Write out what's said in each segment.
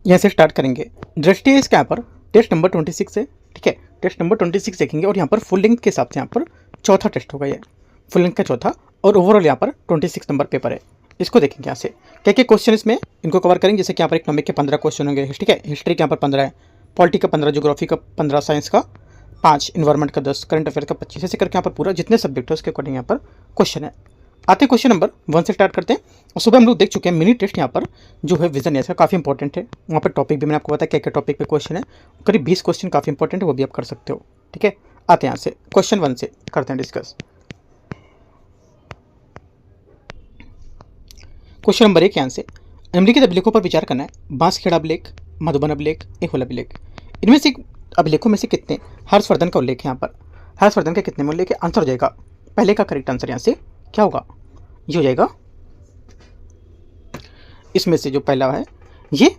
यहाँ से स्टार्ट करेंगे। दृष्टि है इसके यहाँ पर टेस्ट नंबर 26 है, ठीक है। टेस्ट नंबर 26 देखेंगे और यहाँ पर फुल लेंथ के हिसाब से यहाँ पर चौथा टेस्ट होगा, ये फुल लेंथ का चौथा, और ओवरऑल यहाँ पर 26 नंबर पेपर है। इसको देखेंगे यहाँ से क्या क्या क्वेश्चन इसमें इनको कवर करेंगे। जैसे कि यहाँ पर इकोनॉमिक के 15 क्वेश्चन होंगे, ठीक है। हिस्ट्री के यहाँ पर 15 है, पॉलिटी का 15, ज्योग्राफी का 15, साइंस का 5, इन्वायरमेंट का 10, करंट अफेयर का 25, ऐसे करके यहाँ पर पूरा जितने सब्जेक्ट है उसके अकॉर्डिंग यहाँ पर क्वेश्चन है। आते क्वेश्चन नंबर 1 से स्टार्ट करते हैं। और सुबह हम लोग देख चुके हैं मिनी टेस्ट यहाँ पर जो है विजन है इसका काफ़ी इंपॉर्टेंट है। वहाँ पर टॉपिक भी मैंने आपको बताया क्या क्या टॉपिक पे क्वेश्चन है, करीब 20 क्वेश्चन काफ़ी इंपॉर्टेंट है, वो भी आप कर सकते हो, ठीक है। आते हैं यहाँ से क्वेश्चन 1 से करते हैं डिस्कस। क्वेश्चन नंबर 1 यहाँ से निम्नलिखित अभिलेखों पर विचार करना है। बांसखेड़ा अभिलेख, मधुबन अभिलेख, एहोल अभिलेख, इनमें से अभिलेखों में से कितने हर्षवर्धन का उल्लेख है। यहाँ पर हर्षवर्धन के कितने में उल्लेख है, आंसर हो जाएगा पहले का करेक्ट आंसर यहाँ से क्या होगा, ये हो जाएगा इसमें से जो पहला है ये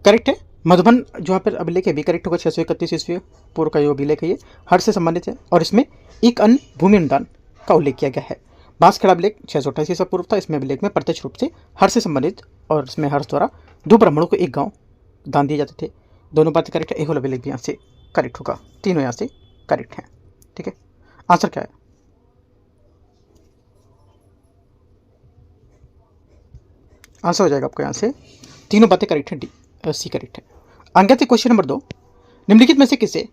करेक्ट है। मधुबन जो यहाँ पर अभिलेख है भी करेक्ट होगा, 631 ईस्वी पूर्व का जो अभिलेख है ये हर्ष से संबंधित है और इसमें एक अन्य भूमि अनुदान का उल्लेख किया गया है। बांसखेड़ा अभिलेख 628 ईस्वी पूर्व था, इसमें अभिलेख में प्रत्यक्ष रूप से हर्ष से संबंधित और इसमें हर्ष द्वारा 2 ब्राह्मणों को एक गाँव दान दिए जाते थे, दोनों बातें करेक्ट है। एहोल अभिलेख भी यहाँ से करेक्ट होगा, तीनों यहाँ से करेक्ट हैं, ठीक है। आंसर क्या है, आंसर हो जाएगा आपको यहाँ से तीनों बातें करेक्ट है, डी सी करेक्ट है। आगे आते क्वेश्चन नंबर 2, निम्नलिखित में से किसे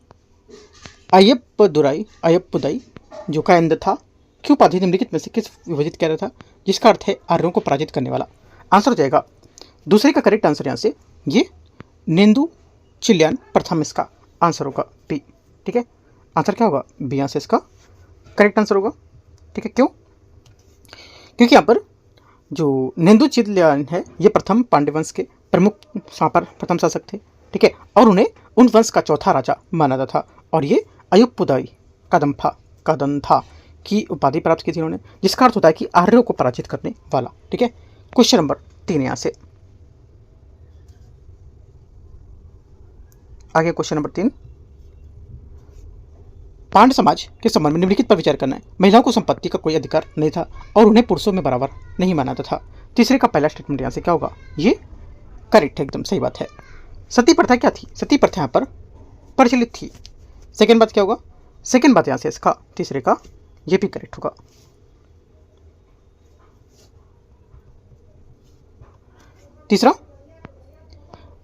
अयप्पुदई जो का अंध था क्यों उपाधि निम्नलिखित में से किस विभाजित किया रहा था, जिसका अर्थ है आर्यों को पराजित करने वाला। आंसर हो जाएगा दूसरे का करेक्ट आंसर यहाँ से ये नेंदु चिलियन प्रथम इसका आंसर होगा बी, ठीक है। आंसर क्या होगा बी, यहाँ से इसका करेक्ट आंसर होगा, ठीक है। क्यों, क्योंकि यहाँ पर जो नेंदु चिलियन है ये प्रथम पांड्य वंश के प्रमुख प्रथम शासक थे, ठीक है, और उन्हें उन वंश का चौथा राजा माना जाता था और ये अयुप्पुदई कदंथा की उपाधि प्राप्त की थी उन्होंने, जिसका अर्थ होता है कि आर्यों को पराजित करने वाला, ठीक है। क्वेश्चन नंबर 3 यहाँ से आगे क्वेश्चन नंबर 3, पांड्य समाज के संबंध में निम्नलिखित पर विचार करना है। महिलाओं को संपत्ति का कोई अधिकार नहीं था और उन्हें पुरुषों में बराबर नहीं माना था। तीसरे का पहला स्टेटमेंट यहाँ से क्या होगा, ये करेक्ट है, एकदम सही बात है। सती प्रथा क्या थी, सती प्रथा यहाँ पर प्रचलित थी। सेकेंड बात क्या होगा, सेकेंड बात यहाँ से इसका तीसरे का ये भी करेक्ट होगा। तीसरा,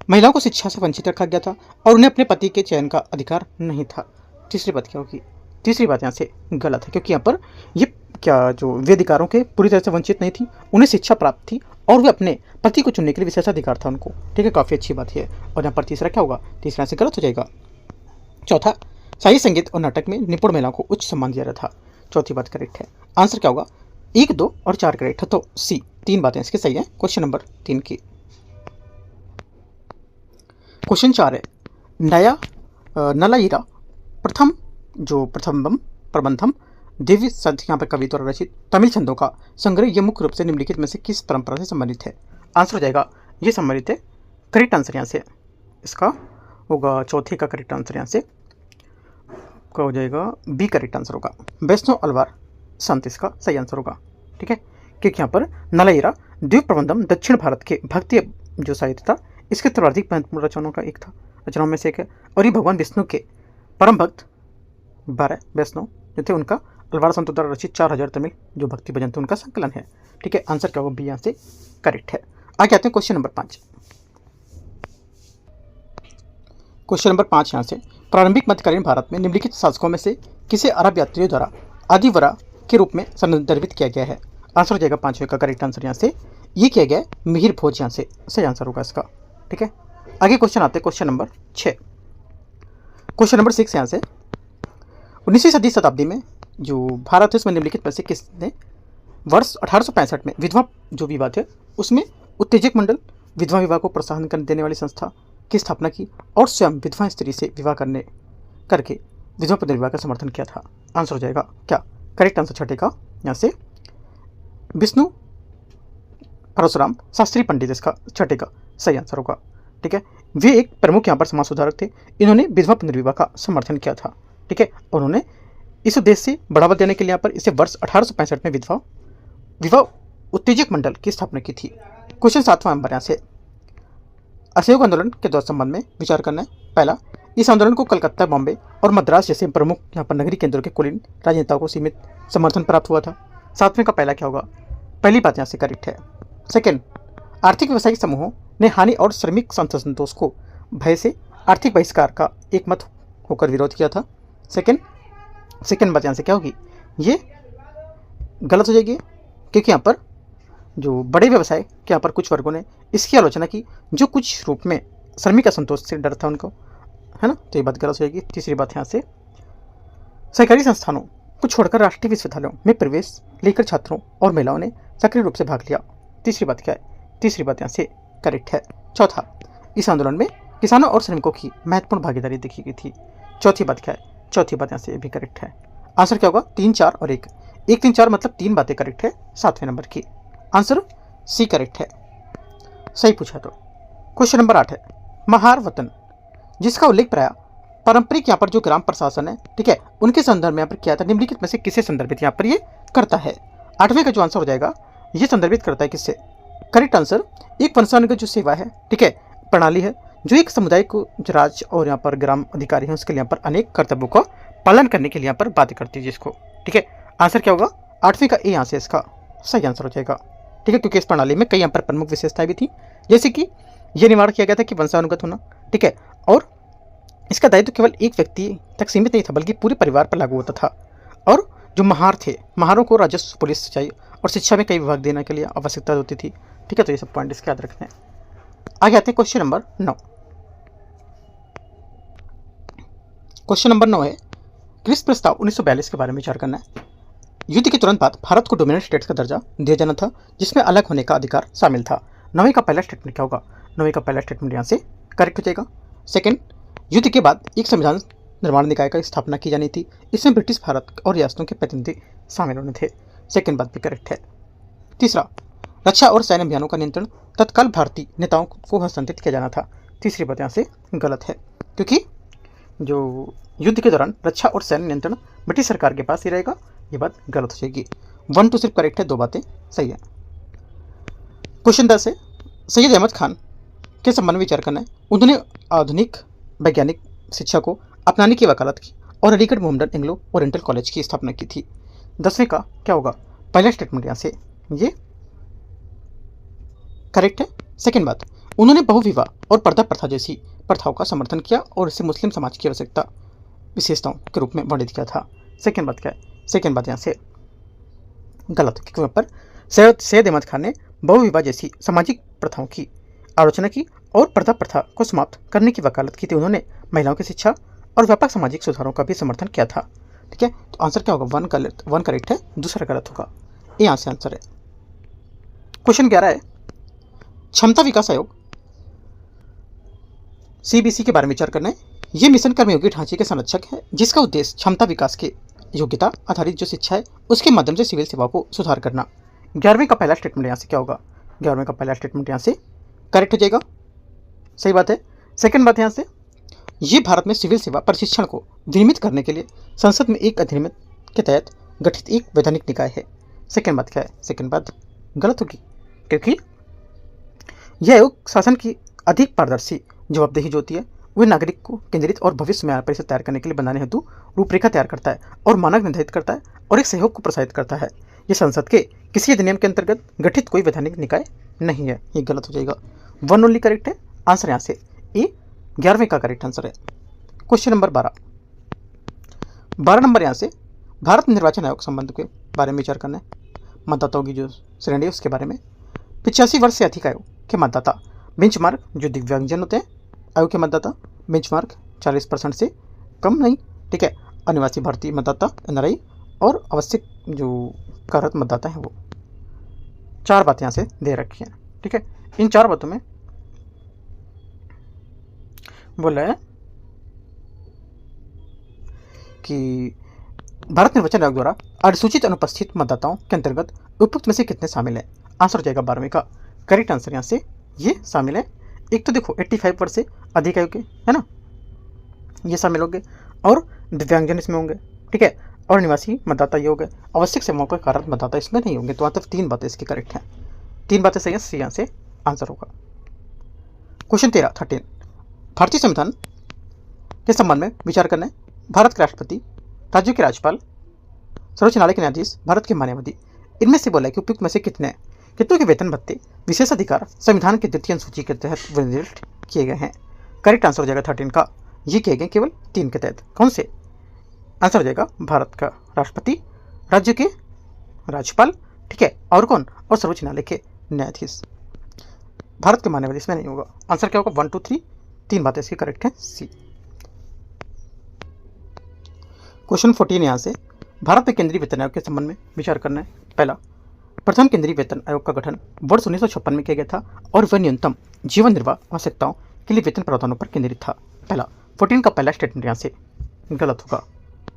महिलाओं को शिक्षा से वंचित रखा गया था और उन्हें अपने पति के चयन का अधिकार नहीं था। तीसरी बात क्या होगी, तीसरी बात यहाँ से गलत है क्योंकि यहाँ पर ये क्या जो वे अधिकारों के पूरी तरह से वंचित नहीं थी, उन्हें शिक्षा प्राप्त थी और वे अपने पति को चुनने के लिए विशेषाधिकार था उनको, ठीक है। काफ़ी अच्छी बात है। और यहाँ पर तीसरा क्या होगा, तीसरा से गलत हो जाएगा। चौथा, शाही संगीत और नाटक में निपुण महिलाओं को उच्च सम्मान दिया जाता था, चौथी बात करेक्ट है। आंसर क्या होगा, 1, 2 और 4 करेक्ट है, तो सी, 3 बातें इसके सही है क्वेश्चन नंबर 3 की। क्वेश्चन 4 है नलायिरा प्रथम जो प्रथम प्रबंधम देवी संत यहाँ पर कवि द्वारा रचित तमिल छंदों का संग्रह ये मुख्य रूप से निम्नलिखित में से किस परंपरा से संबंधित है। आंसर हो जाएगा ये संबंधित है, करेक्ट आंसर यहाँ से इसका होगा चौथे का करेक्ट आंसर यहाँ से क्या हो जाएगा बी, करेक्ट आंसर होगा वैष्णव अलवार संत इसका सही आंसर होगा, ठीक है। क्योंकि यहाँ पर नलायिरा द्वीप प्रबंधम दक्षिण भारत के भक्ति जो साहित्य था इसके सर्वाधिक महत्वपूर्ण रचनाओं का एक था, रचनाओं में से एक है। और ये भगवान विष्णु के परम भक्त 12 वैष्णव जो थे उनका अलवार संतों द्वारा रचित 4000 तमिल जो भक्ति भजन थे उनका संकलन है, ठीक है। आंसर क्या होगा बी, यहाँ से करेक्ट है। आगे आते हैं क्वेश्चन नंबर 5। क्वेश्चन नंबर 5 यहाँ से प्रारंभिक मध्यकालीन भारत में निम्नलिखित शासकों में से किसे अरब यात्रियों द्वारा आदिवरा के रूप में संदर्भित किया गया है। आंसर हो जाएगा 5वें का करेक्ट आंसर यहाँ से ये किया गया है मिहिर भोज, यहाँ से सही आंसर होगा इसका, ठीक है। आगे क्वेश्चन आते हैं क्वेश्चन नंबर 6। क्वेश्चन नंबर 6 यहाँ से 19वीं सदी शताब्दी में जो भारत है उसमें निम्नलिखित में से किसने वर्ष 1865 में विधवा जो विवाह थे उसमें उत्तेजक मंडल विधवा विवाह को प्रोत्साहन करने देने वाली संस्था की स्थापना की और स्वयं विधवा स्त्री से विवाह करके विधवा पुनर्विवाह का समर्थन किया था। आंसर हो जाएगा क्या, करेक्ट आंसर छठे का यहाँ से विष्णु परशुराम शास्त्री पंडित इसका छठे का सही आंसर होगा, ठीक है। वे एक प्रमुख यहाँ पर समाज सुधारक थे, इन्होंने विधवा पुनर्विवाह का समर्थन किया था, ठीक है। और उन्होंने इस उद्देश्य से बढ़ावा देने के लिए यहाँ पर इसे वर्ष 1865 में विवाह उत्तेजक मंडल की स्थापना की थी। क्वेश्चन 7वां नंबर यहाँ से असहयोग आंदोलन के दौर संबंध में विचार करना है। पहला, इस आंदोलन को कलकत्ता, बॉम्बे और मद्रास जैसे प्रमुख यहाँ पर नगरीय केंद्रों के कुलीन राजनेताओं को सीमित समर्थन प्राप्त हुआ था। सातवें का पहला क्या होगा? पहली बात यहाँ से करेक्ट है। सेकेंड, आर्थिक व्यवसायिक समूहों ने हानि और श्रमिक असंतोष को भय से आर्थिक बहिष्कार का एकमत होकर विरोध किया था। सेकेंड बात यहाँ से क्या होगी? ये गलत हो जाएगी, क्योंकि यहाँ पर जो बड़े व्यवसाय के यहाँ पर कुछ वर्गों ने इसकी आलोचना की जो कुछ रूप में श्रमिक असंतोष से डर था उनको, है ना, तो ये बात गलत हो जाएगी। तीसरी बात यहाँ से, सरकारी संस्थानों को छोड़कर राष्ट्रीय विश्वविद्यालयों में प्रवेश लेकर छात्रों और महिलाओं ने सक्रिय रूप से भाग लिया। तीसरी बात क्या है? तीसरी बात यहाँ से करेक्ट है। चौथा, इस आंदोलन में किसानों और श्रमिकों की महत्वपूर्ण भागीदारी देखी गई थी। चौथी बात क्या है? चौथी बात यहाँ से भी करेक्ट है। आंसर क्या होगा? 3, 4 और 1। 1, 3, 4 मतलब 3 बातें करेक्ट है 7वें नंबर की। आंसर सी करेक्ट है। सही पूछा तो। क्वेश्चन नंबर 8 है, महार वतन, जिसका उल्लेख प्राय पारंपरिक यहाँ पर जो ग्राम प्रशासन है, ठीक है, उनके संदर्भ में यहाँ पर किया था, निम्नलिखित में से किसे संदर्भित यहाँ पर ये करता है? 8वें का जो आंसर हो जाएगा, ये संदर्भित करता है किससे? करेक्ट आंसर, एक वंशानुगत जो सेवा है, ठीक है, प्रणाली है, जो एक समुदाय को जो राज्य और यहाँ पर ग्राम अधिकारी हैं उसके लिए यहाँ पर अनेक कर्तव्यों का पालन करने के लिए यहाँ पर बातें करती है जिसको, ठीक है। आंसर क्या होगा? 8वें का ए यहाँ से इसका सही आंसर हो जाएगा, ठीक है, क्योंकि इस प्रणाली में कई यहाँ पर प्रमुख विशेषताएं भी थी, जैसे कि यह निर्माण किया गया था कि वंशानुगत होना, ठीक है, और इसका दायित्व केवल एक व्यक्ति तक सीमित नहीं था बल्कि पूरे परिवार पर लागू होता था। और जो महार थे, महारों को राजस्व, पुलिस, सिंचाई और शिक्षा में कई विभाग देने के लिए आवश्यकता होती थी, ठीक है, तो ये सब पॉइंट इसके याद रखने हैं। आगे आते हैं क्वेश्चन नंबर 9। क्वेश्चन नंबर 9 है, क्रिस प्रस्ताव 1942 के बारे में विचार करना है। युद्ध के तुरंत बाद भारत को डोमिनेंट स्टेट्स का दर्जा दिया जाना था, जिसमें अलग होने का अधिकार शामिल था। 9वें का पहला स्टेटमेंट क्या होगा? 9वें का पहला स्टेटमेंट यहाँ से करेक्ट हो जाएगा। सेकंड, युद्ध के बाद एक संविधान निर्माण निकाय का स्थापना की जानी थी, इसमें ब्रिटिश भारत और रियासतों के प्रतिनिधि शामिल होने थे। सेकंड बात भी करेक्ट है। तीसरा, रक्षा और सैन्य अभियानों का नियंत्रण तत्काल भारतीय नेताओं को हस्तांतरित किया जाना था। तीसरी बात यहाँ से गलत है, क्योंकि जो युद्ध के दौरान रक्षा और सैन्य नियंत्रण ब्रिटिश सरकार के पास ही रहेगा, ये बात गलत हो जाएगी। 1, 2 सिर्फ करेक्ट है, 2 बातें सही है। क्वेश्चन 10 है, सैयद अहमद खान के संबंध में विचार करना है। उन्होंने आधुनिक वैज्ञानिक शिक्षा को अपनाने की वकालत की और Aligarh Mohammedan Anglo oriental college की स्थापना की थी। 10वें का क्या होगा? पहला स्टेटमेंट यहाँ से ये करेक्ट है। सेकंड बात, उन्होंने बहुविवाह और पर्दा प्रथा जैसी प्रथाओं का समर्थन किया और इसे मुस्लिम समाज की आवश्यकता विशेषताओं के रूप में वर्णित किया था। सेकंड बात क्या है? सेकंड बात यहाँ से गलत, क्योंकि वहाँ पर सैयद अहमद खान ने बहुविवाह जैसी सामाजिक प्रथाओं की आलोचना की और पर्दा प्रथा को समाप्त करने की वकालत की थी। उन्होंने महिलाओं की शिक्षा और व्यापक सामाजिक सुधारों का भी समर्थन किया था, ठीक है। तो आंसर क्या होगा? 1 करेक्ट है, दूसरा गलत होगा, ये यहाँ से आंसर है। क्वेश्चन 11 है, क्षमता विकास आयोग CBC के बारे में विचार करना है। ये मिशन कर्मयोगी ढांचे के संरक्षक है, जिसका उद्देश्य क्षमता विकास के योग्यता आधारित जो शिक्षा है उसके माध्यम से सिविल सेवा को सुधार करना। 11वें का पहला स्टेटमेंट यहाँ से क्या होगा? 11वें का पहला स्टेटमेंट यहाँ से करेक्ट हो जाएगा, सही बात है। सेकंड बात यहाँ से, ये भारत में सिविल सेवा प्रशिक्षण को विनियमित करने के लिए संसद में एक अधिनियम के तहत गठित एक वैधानिक निकाय है। सेकंड बात क्या है? सेकंड बात गलत होगी, क्योंकि यह आयोग शासन की अधिक पारदर्शी जवाबदेही जो होती है वह नागरिक को केंद्रित और भविष्य में परिषद तैयार करने के लिए बनाने हेतु रूपरेखा तैयार करता है और मानक निर्धारित करता है और एक सहयोग को प्रोत्साहित करता है। ये संसद के किसी अधिनियम के अंतर्गत गठित कोई वैधानिक निकाय नहीं है, ये गलत हो जाएगा। 1 ओनली करेक्ट है, आंसर यहाँ से ए 11वें का करेक्ट आंसर है। क्वेश्चन नंबर 12 नंबर यहाँ से, भारत निर्वाचन आयोग संबंध के बारे में विचार करना है। मतदाताओं की जो श्रेणी है उसके बारे में। 85 वर्ष से अधिक आयु के मतदाता बेंचमार्क जो दिव्यांगजन होते हैं, आयु के मतदाता बेंचमार्क 40% से कम नहीं, ठीक है। अनिवासी भारतीय मतदाता NRI और आवश्यक जो कार्यरत मतदाता हैं वो। 4 बातें यहाँ से दे रखी हैं, ठीक है। इन 4 बातों में बोला है कि भारत निर्वाचन आयोग द्वारा अनुसूचित अनुपस्थित मतदाताओं के अंतर्गत उपयुक्त में से कितने शामिल हैं? आंसर हो जाएगा 12वें का करेक्ट आंसर यहाँ से ये शामिल है। एक तो देखो 85 वर्ष से अधिक आयु के, है ना, ये शामिल होंगे और दिव्यांगजन इसमें होंगे, ठीक है, और निवासी मतदाता ये हो गए। आवश्यक सेवाओं का कार्यरत मतदाता इसमें नहीं होंगे। तो मतलब 3 बातें इसकी करेक्ट हैं, 3 बातें सही हैं, सी यहाँ से आंसर होगा। क्वेश्चन 13 भारतीय संविधान के संबंध में विचार करना है। भारत के राष्ट्रपति, राज्यों के राज्यपाल, सर्वोच्च न्यायालय के न्यायाधीश, भारत के मान्यवादी, इनमें से बोला है कि उपयुक्त में से कितनों के वेतन भत्ते विशेष अधिकार संविधान की द्वितीय अनुसूची के तहत निर्दिष्ट किए गए हैं। करेक्ट आंसर हो जाएगा 13 का, ये किए गए केवल 3 के तहत। कौन से? आंसर हो जाएगा भारत का राष्ट्रपति, राज्य के राज्यपाल, ठीक है, और कौन? और सर्वोच्च न्यायालय के न्यायाधीश। भारत के मान्यवादी इसमें नहीं होगा। आंसर क्या होगा? 1 2 3, 3 बातें इसकी करेक्ट है, सी। क्वेश्चन 14 यहाँ से भारत में केंद्रीय वेतन आयोग के संबंध में विचार करना है। पहला, प्रथम केंद्रीय वेतन आयोग का गठन वर्ष 1956 में किया गया था और वह न्यूनतम जीवन निर्वाह आवश्यकताओं के लिए वेतन प्रावधानों पर केंद्रित था। पहला 14 का पहला स्टेटमेंट यहाँ से गलत होगा,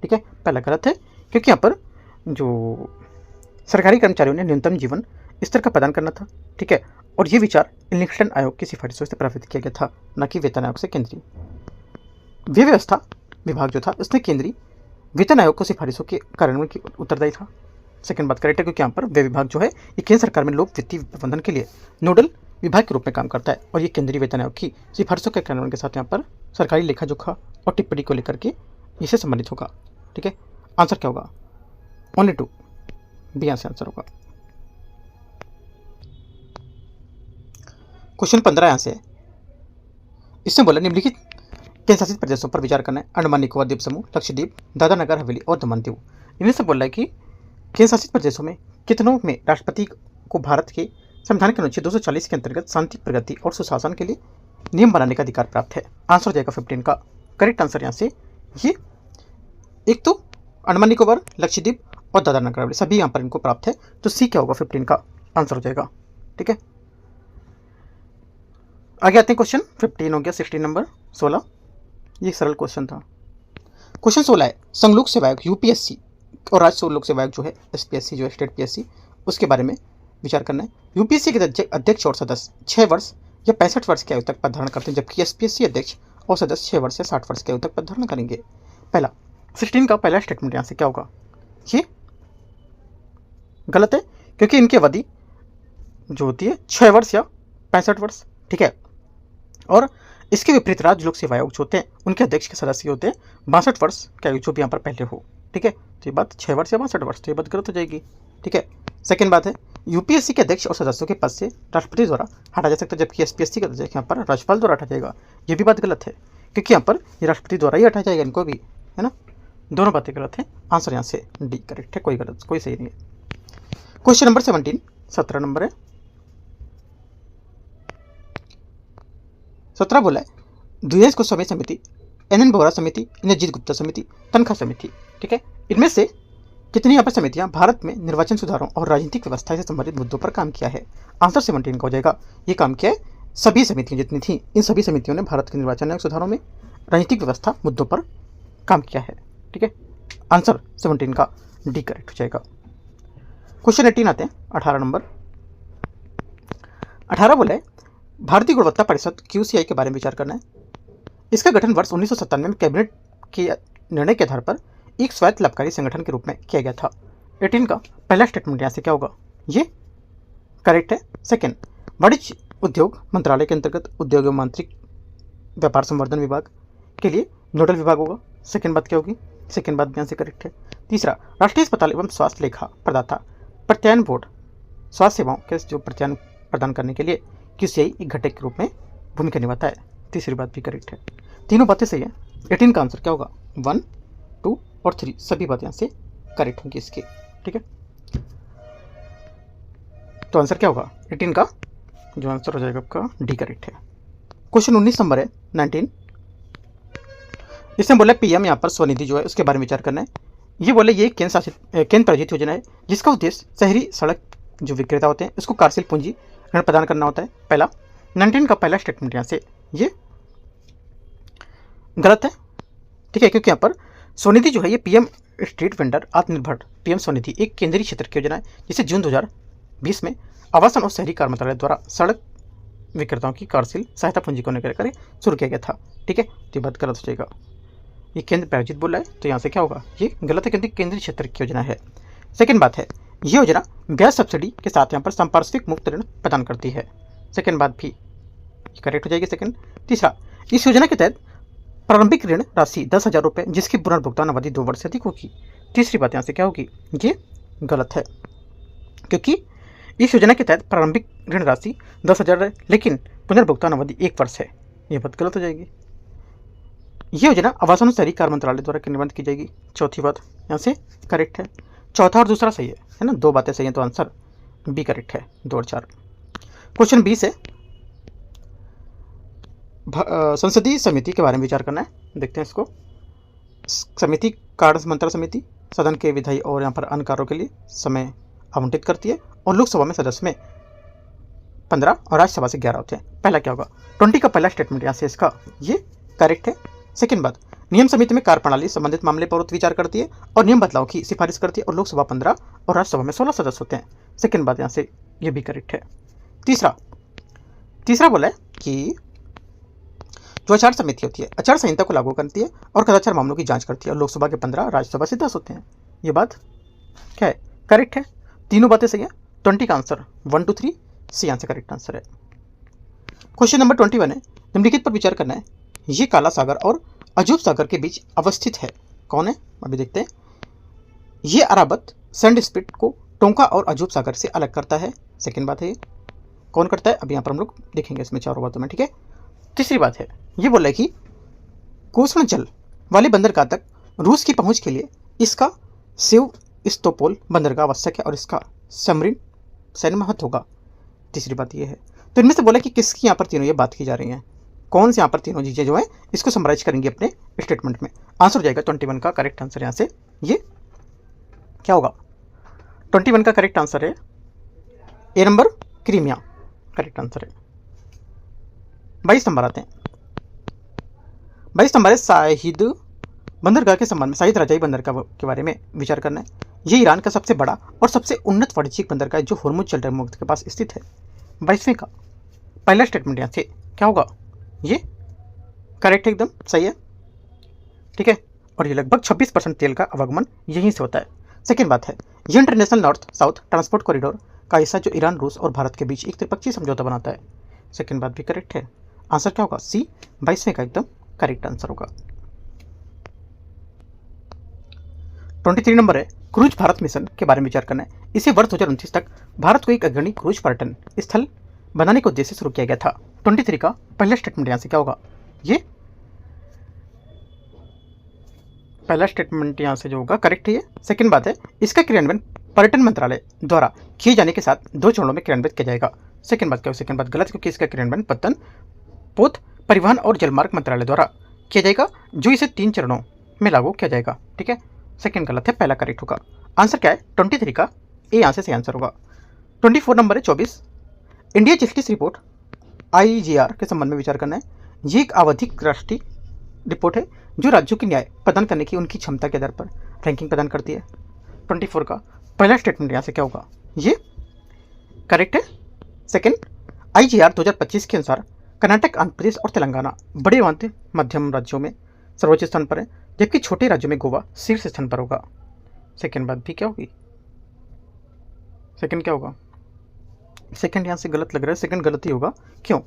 ठीक है, पहला गलत है, क्योंकि यहाँ पर जो सरकारी कर्मचारियों ने न्यूनतम जीवन स्तर का प्रदान करना था, ठीक है, और ये विचार इलेक्शन आयोग की सिफारिशों से प्रभावित किया गया था, न कि वेतन आयोग से। केंद्रीय व्यवस्था विभाग जो था उसने केंद्रीय वेतन आयोग को सिफारिशों के कार्यान्वयन की उत्तरदायी था। सेकंड बात करेक्ट है, क्योंकि यहाँ पर व्यय विभाग जो है ये केंद्र सरकार में लोक वित्तीय प्रबंधन के लिए नोडल विभाग के रूप में काम करता है, और ये केंद्रीय वेतन आयोग की सिफारिशों के कार्यान्वयन के साथ यहाँ पर सरकारी लेखा जोखा और टिप्पणी को लेकर के इससे संबंधित होगा, ठीक है। आंसर क्या होगा? ओनली 2, बी यहाँ से आंसर होगा। क्वेश्चन 15 यहाँ से इसमें बोला निम्नलिखित केंद्र शासित प्रदेशों पर विचार करना है। अंडमान निकोबार द्वीप समूह, लक्षद्वीप, दादरा नगर हवेली और दमन दीव। इनमें से बोल रहा है कि केंद्र शासित प्रदेशों में कितनों में राष्ट्रपति को भारत के संविधान के अनुच्छेद 240 के अंतर्गत शांति, प्रगति और सुशासन के लिए नियम बनाने का अधिकार प्राप्त है। आंसर हो जाएगा 15 का। करेक्ट आंसर यहाँ से ये एक तो अंडमान निकोबार, लक्षद्वीप और दादरा नगर हवेली सभी यहाँ पर इनको प्राप्त है, तो सी क्या होगा? 15 का आंसर हो जाएगा, ठीक है। आगे आते हैं क्वेश्चन 15 हो गया। 16 नंबर 16, ये सरल क्वेश्चन था। क्वेश्चन 16 है संघ लोक सेवा आयोग यूपीएससी और राज्य लोक सेवा आयोग जो है एसपीएससी जो है स्टेट पीएससी, उसके बारे में विचार करना है। यूपीएससी के अध्यक्ष और सदस्य 6 वर्ष या 65 वर्ष की आयु तक पद धारण करते हैं, जबकि एसपीएससी अध्यक्ष और सदस्य 6 वर्ष या 60 वर्ष की आयु तक पद धारण करेंगे। पहला 16 का पहला स्टेटमेंट यहाँ से क्या होगा? ये गलत है, क्योंकि इनकी अवधि जो होती है 6 वर्ष या 65 वर्ष, ठीक है। और इसके विपरीत राज्य लोक सेवा आयोग जो होते हैं उनके अध्यक्ष के सदस्य होते हैं 62 वर्ष की आयु जो भी यहाँ पर पहले हो, ठीक है। तो ये बात 6 वर्ष या 62 वर्ष, तो ये बात गलत हो जाएगी, ठीक है। सेकंड बात है यूपीएससी के अध्यक्ष और सदस्यों के पद से राष्ट्रपति द्वारा हटा जा सकता है, जबकि एसपीएससी का अध्यक्ष यहाँ पर राज्यपाल द्वारा हटा जाएगा। ये भी बात गलत है, क्योंकि यहाँ पर ये राष्ट्रपति द्वारा ही हटाया जाएगा इनको भी, है ना। दोनों बातें गलत है। आंसर यहाँ से डी करेक्ट है, कोई गलत, कोई सही नहीं है। क्वेश्चन नंबर 17, 17 नंबर है। 17 बोला है दिनेश गोस्वामी समिति, एन बोहरा समिति, इंद्रजीत गुप्ता समिति, तनखा समिति, ठीक है। इनमें से कितनी यहाँ पर समितियां भारत में निर्वाचन सुधारों और राजनीतिक व्यवस्था से संबंधित मुद्दों पर काम किया है? आंसर 17 का हो जाएगा। ये काम किया है सभी समितियां जितनी थी, इन सभी समितियों ने भारत के निर्वाचन आयोग सुधारों में राजनीतिक व्यवस्था मुद्दों पर काम किया है, ठीक है। आंसर 17 का डी करेक्ट हो जाएगा। क्वेश्चन 18 आते हैं, 18 नंबर। 18 बोला है भारतीय गुणवत्ता परिषद QCI के बारे में विचार करना है। इसका गठन वर्ष 1997 में कैबिनेट के निर्णय के आधार पर एक स्वायत्त लाभकारी संगठन के रूप में किया गया था। 18 का पहला स्टेटमेंट यहाँ से क्या होगा? ये करेक्ट है। सेकंड, वाणिज्य उद्योग मंत्रालय के अंतर्गत उद्योग एवं आंतरिक व्यापार संवर्धन विभाग के लिए नोडल विभाग होगा। सेकंड बात क्या होगी? सेकंड बात यहाँ से करेक्ट है। तीसरा, राष्ट्रीय अस्पताल एवं स्वास्थ्य लेखा प्रदाता प्रत्यायन बोर्ड स्वास्थ्य सेवाओं के जो प्रत्यायन प्रदान करने के लिए QCI एक घटक के रूप में भूमिका निभाता है। तीसरी बात भी करेक्ट है। तीनों बातें सही है। 18 का आंसर क्या होगा? 1, 2 और 3 सभी बातें यहाँ से करेक्ट होंगी इसके, ठीक है। तो आंसर क्या होगा? 18 का जो आंसर हो जाएगा आपका डी करेक्ट है। क्वेश्चन 19 नंबर है, 19। इसमें बोला PM यहाँ पर स्वनिधि जो है उसके बारे में विचार करना है। ये बोले ये केंद्र प्रायोजित योजना है जिसका उद्देश्य शहरी सड़क जो विक्रेता होते हैं उसको कार्यशील पूंजी ऋण प्रदान करना होता है। पहला 19 का पहला स्टेटमेंट यहाँ से ये गलत है, ठीक है, क्योंकि यहाँ पर स्वनिधि जो है ये PM स्ट्रीट वेंडर आत्मनिर्भर PM स्वनिधि एक केंद्रीय क्षेत्र की योजना है जिसे जून 2020 में आवासन और शहरी कार्य मंत्रालय द्वारा सड़क विक्रेताओं की कार्यशील सहायता पूंजी को लेकर शुरू किया गया था, ठीक है। तो ये बात गलत हो जाएगा। ये केंद्र प्रायोजित बोल रहा है तो यहाँ से क्या होगा? ये गलत है क्योंकि केंद्रीय क्षेत्र की योजना है। सेकंड बात है ये योजना ब्याज सब्सिडी के साथ यहाँ पर संपार्श्विक मुक्त ऋण प्रदान करती है। सेकंड बात भी करेक्ट हो जाएगी सेकंड। तीसरा, इस योजना के तहत प्रारंभिक ऋण राशि 10,000 रुपये जिसकी पुनर्भुगतान अवधि 2 वर्ष से अधिक होगी। तीसरी बात यहाँ से क्या होगी, ये गलत है, क्योंकि इस योजना के तहत प्रारंभिक ऋण राशि 10,000 है लेकिन पुनर्भुगतान अवधि 1 वर्ष है, ये बात गलत हो जाएगी। ये योजना आवासन और शहरी कार्य मंत्रालय द्वारा क्रियान्वित की जाएगी। चौथी बात यहाँ से करेक्ट है। चौथा और दूसरा सही है ना, 2 बातें सही हैं, तो आंसर बी करेक्ट है, 2 और 4। क्वेश्चन 20 है, संसदीय समिति के बारे में विचार करना है। देखते हैं इसको। समिति कार्य मंत्रणा समिति सदन के विधायी और यहाँ पर अन्य कार्यों के लिए समय आवंटित करती है और लोकसभा में सदस्य में 15 और राज्यसभा से 11 होते हैं। पहला क्या होगा, 20 का पहला स्टेटमेंट यहाँ से इसका ये करेक्ट है। सेकंड बात, नियम समिति में कार्यप्रणाली संबंधित मामले पर विचार करती है और नियम बदलाव की सिफारिश करती है और लोकसभा 15 और राज्यसभा में 16 सदस्य होते हैं। सेकंड बात यहाँ से ये भी करेक्ट है। तीसरा बोला है कि जो आचार समिति होती है आचार संहिता को लागू करती है और कदाचार मामलों की जांच करती है और लोकसभा के 15 राज्यसभा से 10 होते हैं। ये बात क्या है, करेक्ट है। तीनों बातें सही है। 20 का answer 1 2 3 C answer correct answer है। क्वेश्चन नंबर 21 है, निम्नलिखित पर विचार करना है। ये काला सागर और अजूब सागर के बीच अवस्थित है, कौन है, अभी देखते हैं। ये अराबत सैंड स्पिट को टोंका और अजूब सागर से अलग करता है। सेकंड बात है, ये कौन करता है, अभी यहाँ पर हम लोग देखेंगे इसमें चारों बातों में, ठीक है। तीसरी बात है, ये बोला है कि कोषण जल वाले बंदरगाह तक रूस की पहुंच के लिए इसका सेवस्तोपोल बंदरगाह आवश्यक है और इसका सैन्य महत्व होगा। तीसरी बात ये है। तो इनमें से बोला कि किसकी यहाँ पर तीनों ये बात की जा रही हैं, कौन से यहाँ पर तीनों चीज़ें जो है इसको समराइज करेंगे अपने स्टेटमेंट में। आंसर हो जाएगा 21 का करेक्ट आंसर। यहाँ से ये क्या होगा, 21 का करेक्ट आंसर है ए नंबर, क्रीमिया करेक्ट आंसर है। 22 नंबर आते हैं। 22 नंबर है, शाहिद बंदरगाह के संबंध में, शाहिद रजाई बंदरगाह के बारे में विचार करना है। ये ईरान का सबसे बड़ा और सबसे उन्नत वाणिज्यिक बंदरगाह है जो होर्मुज जल मुक्त के पास स्थित है। 22वें का पहला स्टेटमेंट यहाँ से क्या होगा, ये करेक्ट है, एकदम सही है, ठीक है। और ये लगभग 26% तेल का आवागमन यहीं से होता है। सेकेंड बात है, ये international north south transport corridor का हिस्सा जो ईरान, रूस और भारत के बीच एक त्रिपक्षीय समझौता बनाता है। सेकेंड बात भी करेक्ट है। आंसर क्या होगा, सी 22वें का एकदम करेक्ट आंसर होगा। 23 नंबर है, क्रूज भारत मिशन के बारे में विचार करना है। इसे वर्ष 2029 तक भारत को एक अग्रणी क्रूज पर्यटन स्थल बनाने के उद्देश्य से शुरू किया गया था। 23 का पहला स्टेटमेंट यहाँ से क्या होगा, ये पहला स्टेटमेंट यहाँ से जो होगा करेक्ट है ये। सेकंड बात है, इसका क्रियान्वयन पर्यटन मंत्रालय द्वारा किए जाने के साथ 2 चरणों में क्रियान्वित किया जाएगा। सेकंड बात क्या हो, सेकंड बात गलत, क्योंकि इसका क्रियान्वयन पत्तन पोत परिवहन और जलमार्ग मंत्रालय द्वारा किया जाएगा जो इसे 3 चरणों में लागू किया जाएगा, ठीक है। सेकंड गलत है, पहला करेक्ट होगा। आंसर क्या है, 23 का ए यहाँ से सही आंसर होगा। 24 नंबर है, 24 इंडिया जस्टिस रिपोर्ट IGR के संबंध में विचार करना है। ये एक आवधिक राष्ट्रीय रिपोर्ट है जो राज्यों की न्याय प्रदान करने की उनकी क्षमता के आधार पर रैंकिंग प्रदान करती है। 24 का पहला स्टेटमेंट यहाँ से क्या होगा, ये करेक्ट है। सेकंड, IGR 2025 के अनुसार कर्नाटक, आंध्र प्रदेश और तेलंगाना बड़े मध्यम राज्यों में सर्वोच्च स्थान पर है, जबकि छोटे राज्यों में गोवा शीर्ष स्थान पर होगा। सेकंड बात भी क्या होगी, सेकंड क्या होगा, सेकंड यहाँ से गलत लग रहा है, सेकंड गलत ही होगा। क्यों,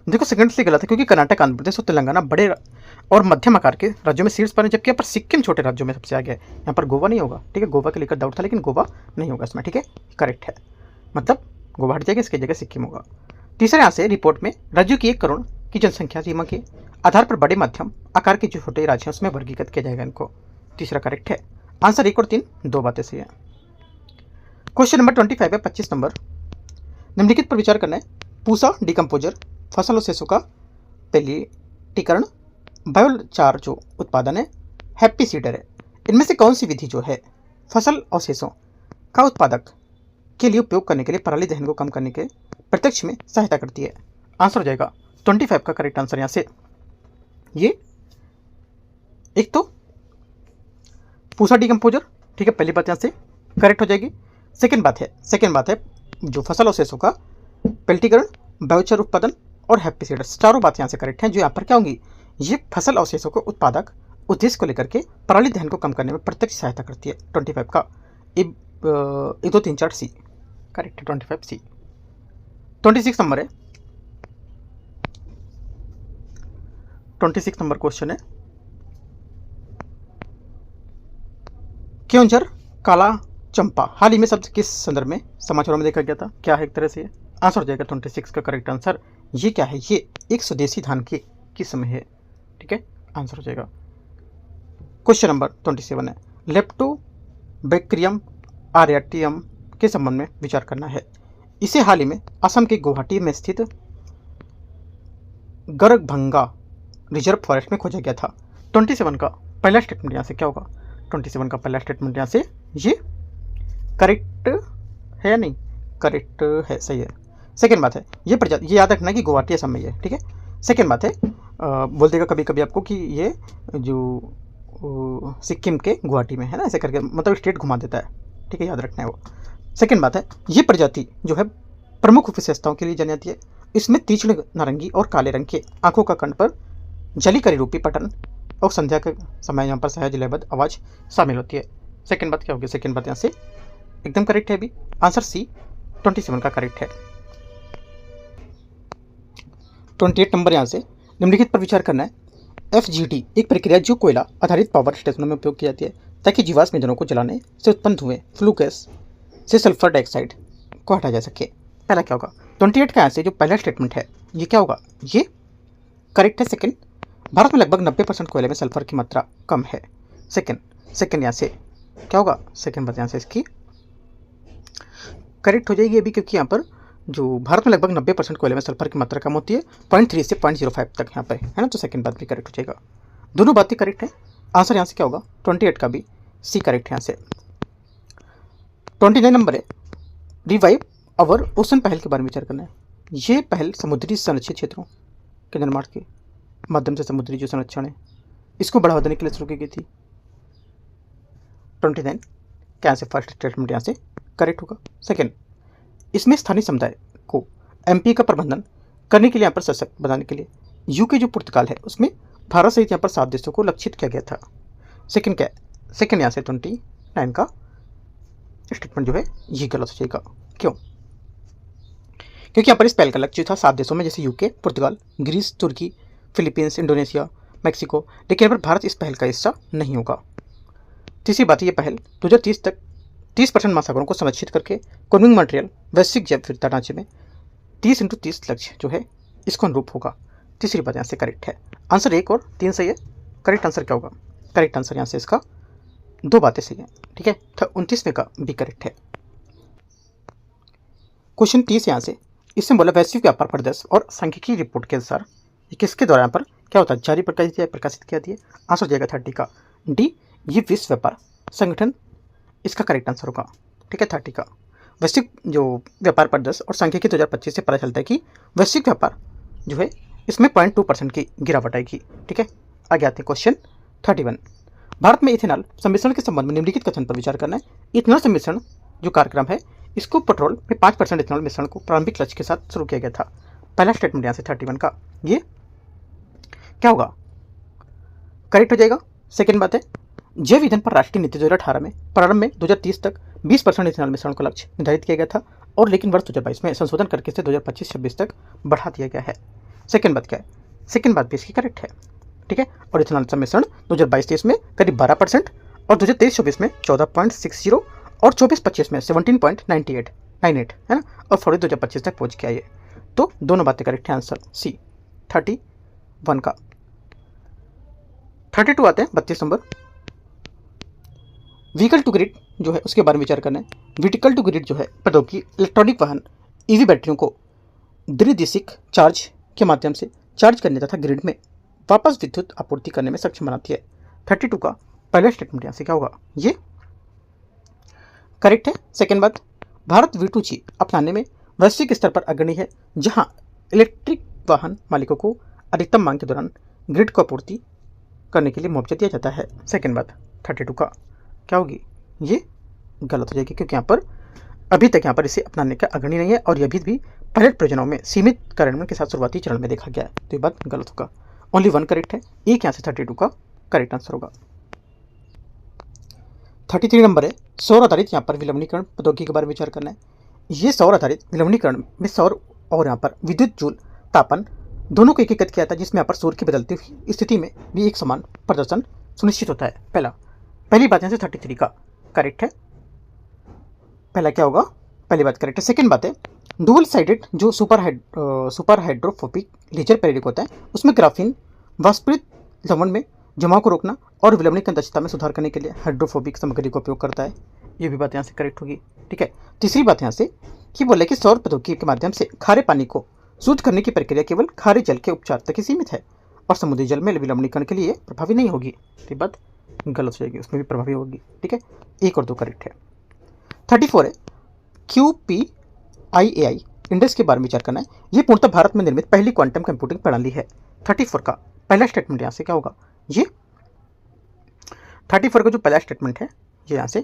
देखो सेकंड से गलत है क्योंकि कर्नाटक, आंध्र प्रदेश और तेलंगाना बड़े और मध्यम आकार के राज्यों में शीर्ष पर है, जबकि यहाँ पर सिक्किम छोटे राज्यों में सबसे आगे है। यहाँ पर गोवा नहीं होगा, ठीक है, गोवा के लेकर डाउट था लेकिन गोवा नहीं होगा इसमें, ठीक है, करेक्ट है, मतलब गोवा हट जाएगा, इसकी जगह सिक्किम होगा। तीसरा यहाँ से रिपोर्ट में राज्यों की 1 करोड़ की जनसंख्या सीमा के आधार पर बड़े मध्यम आकार के जो छोटे राज्य हैं उसमें वर्गीकृत किया जाएगा इनको। तीसरा करेक्ट है। आंसर 1 और 3 2 बातें सही है। क्वेश्चन नंबर 25 है, 25 नंबर, निम्नलिखित पर विचार करना है। पूसा डिकम्पोजर फसल अवशेषों का पेलिटीकरण, बायोचार जो उत्पादन है, हैप्पी सीडर है। इनमें से कौन सी विधि जो है फसल अवशेषों का उत्पादक के लिए उपयोग करने के लिए पराली दहन को कम करने के प्रत्यक्ष में सहायता करती है। आंसर हो जाएगा 25 का करेक्ट आंसर यहाँ से, ये एक तो पूसा डिकम्पोजर, ठीक है, पहली बात यहाँ से करेक्ट हो जाएगी। सेकंड बात है जो फसल अवशेषों का पेल्टीकरण, बायोचार उत्पादन और हैप्पी सीडर, चारों बात यहाँ से करेक्ट हैं। जो यहाँ पर क्या होंगी, ये फसल अवशेषों को उत्पादक उद्देश्य को लेकर के पराली दहन को कम करने में प्रत्यक्ष सहायता करती है। 25 का 1 2 3 4 सी करेक्ट है, 25 सी। 26 नंबर है, 26 नंबर क्वेश्चन है, क्योंझर काला चंपा हाल ही में शब्द किस संदर्भ में समाचारों में देखा गया था? क्या है एक तरह से? आंसर हो जाएगा 26 का करेक्ट आंसर। ये क्या है? ये एक स्वदेशी धान की किस्म है। ठीक है, आंसर हो जाएगा। क्वेश्चन नंबर 27 है, लेप्टोबैक्टीरियम आरियाटियम के संबंध में विचार करना है। इसे हाल ही में असम के गुवाहाटी में स्थित गरभंगा रिजर्व फॉरेस्ट में खोजा गया था। 27 का पहला स्टेटमेंट यहाँ से क्या होगा? 27 का पहला स्टेटमेंट यहाँ से ये करेक्ट है या नहीं? करेक्ट है, सही है। सेकेंड बात है, ये प्रजाति, ये याद रखना कि गुवाहाटी असम में ही है। ठीक है, सेकेंड बात है, बोल देगा कभी कभी आपको कि ये जो सिक्किम के गुवाहाटी में है ना, ऐसे करके मतलब स्टेट घुमा देता है। ठीक है, याद रखना है वो। सेकेंड बात है, ये प्रजाति जो है प्रमुख विशेषताओं के लिए जानी जाती है। इसमें तीक्ष्ण नारंगी और काले रंग के आंखों का कंठ पर जलीकरी रूपी पठन और संध्या के समय यहाँ पर सहज लयबद्ध आवाज शामिल होती है। सेकेंड बात क्या होगी? सेकेंड बात यहाँ से एकदम करेक्ट है अभी। आंसर सी 27 का करेक्ट है। 28 नंबर यहाँ से निम्नलिखित पर विचार करना है। FGD एक प्रक्रिया जो कोयला आधारित पावर स्टेशनों में उपयोग की जाती है ताकि जीवाश्म ईंधनों को जलाने से उत्पन्न धुएं फ्लू गैस से सल्फर डाइऑक्साइड को हटाया जा सके। पहला क्या होगा? 28 का यहाँ से जो पहला स्टेटमेंट है ये क्या होगा? ये करेक्ट है। सेकेंड, भारत में लगभग 90% कोयले में सल्फर की मात्रा कम है। सेकेंड यहाँ से क्या होगा? सेकेंड बात यहाँ से इसकी करेक्ट हो जाएगी अभी, क्योंकि यहाँ पर जो भारत में लगभग 90% कोयले में सल्फर की मात्रा कम होती है 0.3 से 0.05 तक यहाँ पर है ना, तो सेकेंड बात भी करेक्ट हो जाएगा। दोनों बातें करेक्ट है। आंसर यहाँ से क्या होगा? 28 का भी सी करेक्ट है यहाँ से। 29 नंबर है, रिवाइव अवर ओशन पहल के बारे में विचार करना है। ये पहल समुद्री संरक्षित क्षेत्रों के निर्माण के माध्यम से समुद्री जो संरक्षण है इसको बढ़ावा देने के लिए शुरू की गई थी। 29 क्या से फर्स्ट स्टेटमेंट यहाँ से करेक्ट होगा। सेकेंड, इसमें स्थानीय समुदाय को MP का प्रबंधन करने के लिए यहाँ पर सशक्त बनाने के लिए UK जो पुर्तगाल है उसमें भारत सहित यहाँ पर 7 देशों को लक्षित किया गया था। सेकेंड क्या है? सेकेंड यहाँ से 29 का स्टेटमेंट जो है ये गलत हो जाएगा। क्यों? क्योंकि यहाँ पर इस पहल का लक्ष्य था 7 देशों में, जैसे UK, पुर्तगाल, ग्रीस, तुर्की, फिलीपींस, इंडोनेशिया, मैक्सिको, लेकिन यहाँ पर भारत इस पहल का हिस्सा नहीं होगा। तीसरी बात, ये पहल 2030 तक 30% महासागरों को संरक्षित करके कॉन्विंग मटेरियल वैश्विक जैव विविधता ढांचे में 30x30 लक्ष्य जो है इसको अनुरूप होगा। तीसरी बात यहाँ से करेक्ट है। आंसर 1 और 3 सही है। करेक्ट आंसर क्या होगा? करेक्ट आंसर यहाँ से इसका 2 बातें सही है। ठीक है, 29वें का भी करेक्ट है। क्वेश्चन 30 यहाँ से, इसमें बोला वैश्विक व्यापार परिदृश्य और सांख्यिकी रिपोर्ट के अनुसार किसके द्वारा यहाँ पर क्या होता है? जारी प्रकाशित किया दिया। आंसर हो जाएगा 30 का डी, ये विश्व व्यापार संगठन इसका करेक्ट आंसर होगा। ठीक है, 30 का वैश्विक जो व्यापार परिदृश्य और सांख्यिकी 2025 से पता चलता है कि वैश्विक व्यापार जो है इसमें 0.2% की गिरावट आएगी। ठीक है, आगे आते हैं क्वेश्चन 31। भारत में इथेनॉल सम्मिश्रण के संबंध में निम्नलिखित कथन पर विचार करना है। इथेनॉल सम्मिश्रण जो कार्यक्रम है इसको पेट्रोल में 5% इथेनॉल मिश्रण को प्रारंभिक लक्ष्य के साथ शुरू किया गया था। पहला स्टेटमेंट यहाँ से 31 का ये क्या होगा? करेक्ट हो जाएगा। सेकेंड बात है, जैव ईंधन पर राष्ट्रीय नीति 2018 में प्रारंभ में 2030 तक 20% इथेनॉल मिश्रण का लक्ष्य निर्धारित किया गया था, और लेकिन वर्ष 2022 में संशोधन करके इसे 2025-26 तक बढ़ा दिया गया है। सेकेंड बात क्या है? सेकेंड बात भी इसकी करेक्ट है। ठीक है, और इथेनॉल सम्मिश्रण 2022-23 में करीब 12% और 2023-24 में 14.60 और 24-25 में 17.98 है ना, और फरवरी 2025 तक पहुंच गया ये। तो दोनों बातें करेक्ट है। आंसर सी 31 का। 32 आते हैं 32 नंबर, व्हीकल टू ग्रिड जो है उसके बारे में विचार करना है। व्हीकल टू ग्रिड जो है प्रौद्योगिकी इलेक्ट्रॉनिक वाहन EV बैटरियों को द्विदिशिक चार्ज के माध्यम से चार्ज करने तथा ग्रिड में वापस विद्युत आपूर्ति करने में सक्षम बनाती है। 32 का पहला स्टेटमेंट यहाँ से क्या होगा? ये करेक्ट है। सेकेंड बात, भारत V2G अपनाने में वैश्विक स्तर पर अग्रणी है, जहां इलेक्ट्रिक वाहन मालिकों को अधिकतम मांग के दौरान ग्रिड को आपूर्ति करने के लिए मुआवजा दिया जाता है। सेकेंड बात 32 का क्या होगी? ये गलत हो जाएगी, क्योंकि यहाँ पर अभी तक यहाँ पर इसे अपनाने का अग्रणी नहीं है और यह भी पायलट परियोजनाओं में सीमित कार्यान्वयन के साथ शुरुआती चरण में देखा गया है, तो ये बात गलत होगा। ओनली 1 करेक्ट है, एक यहाँ से 32 का करेक्ट आंसर होगा। 33 नंबर है, सौर आधारित यहाँ पर विलवनीकरण प्रौद्योगिकी के बारे में विचार करना है। ये सौर आधारित विलवनीकरण में सौर और यहाँ पर विद्युत जूल तापन दोनों को एक एक किया था, जिसमें यहाँ पर सूर्य की बदलती हुई स्थिति में भी एक समान प्रदर्शन सुनिश्चित होता है। पहली बात यहाँ से 33 का करेक्ट है। पहला क्या होगा, पहली बात करेक्ट है। सेकंड बात है, डुअल साइडेड जो सुपर हाइड्रोफोबिक लेजर पेरियोडिक होता है, उसमें ग्राफीन वाष्पित लवण में जमाव को रोकना और विलवणीकरण दक्षता में सुधार करने के लिए हाइड्रोफोबिक सामग्री का उपयोग करता है। ये भी बात यहाँ से करेक्ट होगी। ठीक है। तीसरी बात यहाँ से कि बोले कि सौर प्रौद्योगिकी के माध्यम से खारे पानी को शुद्ध करने की प्रक्रिया केवल खारे जल के उपचार तक ही सीमित है और समुद्री जल में विलवणीकरण के लिए प्रभावी नहीं होगी। ये बात गलत हो जाएगी, उसमें भी प्रभावी होगी। ठीक है, 1 और 2 करेक्ट है। 34 है, QPIAI इंडेक्स के बारे में विचार करना है। ये पूर्णतः भारत में निर्मित पहली क्वांटम कंप्यूटिंग प्रणाली है। 34 का पहला स्टेटमेंट यहाँ से क्या होगा, ये 34 का जो पहला स्टेटमेंट है ये यहाँ से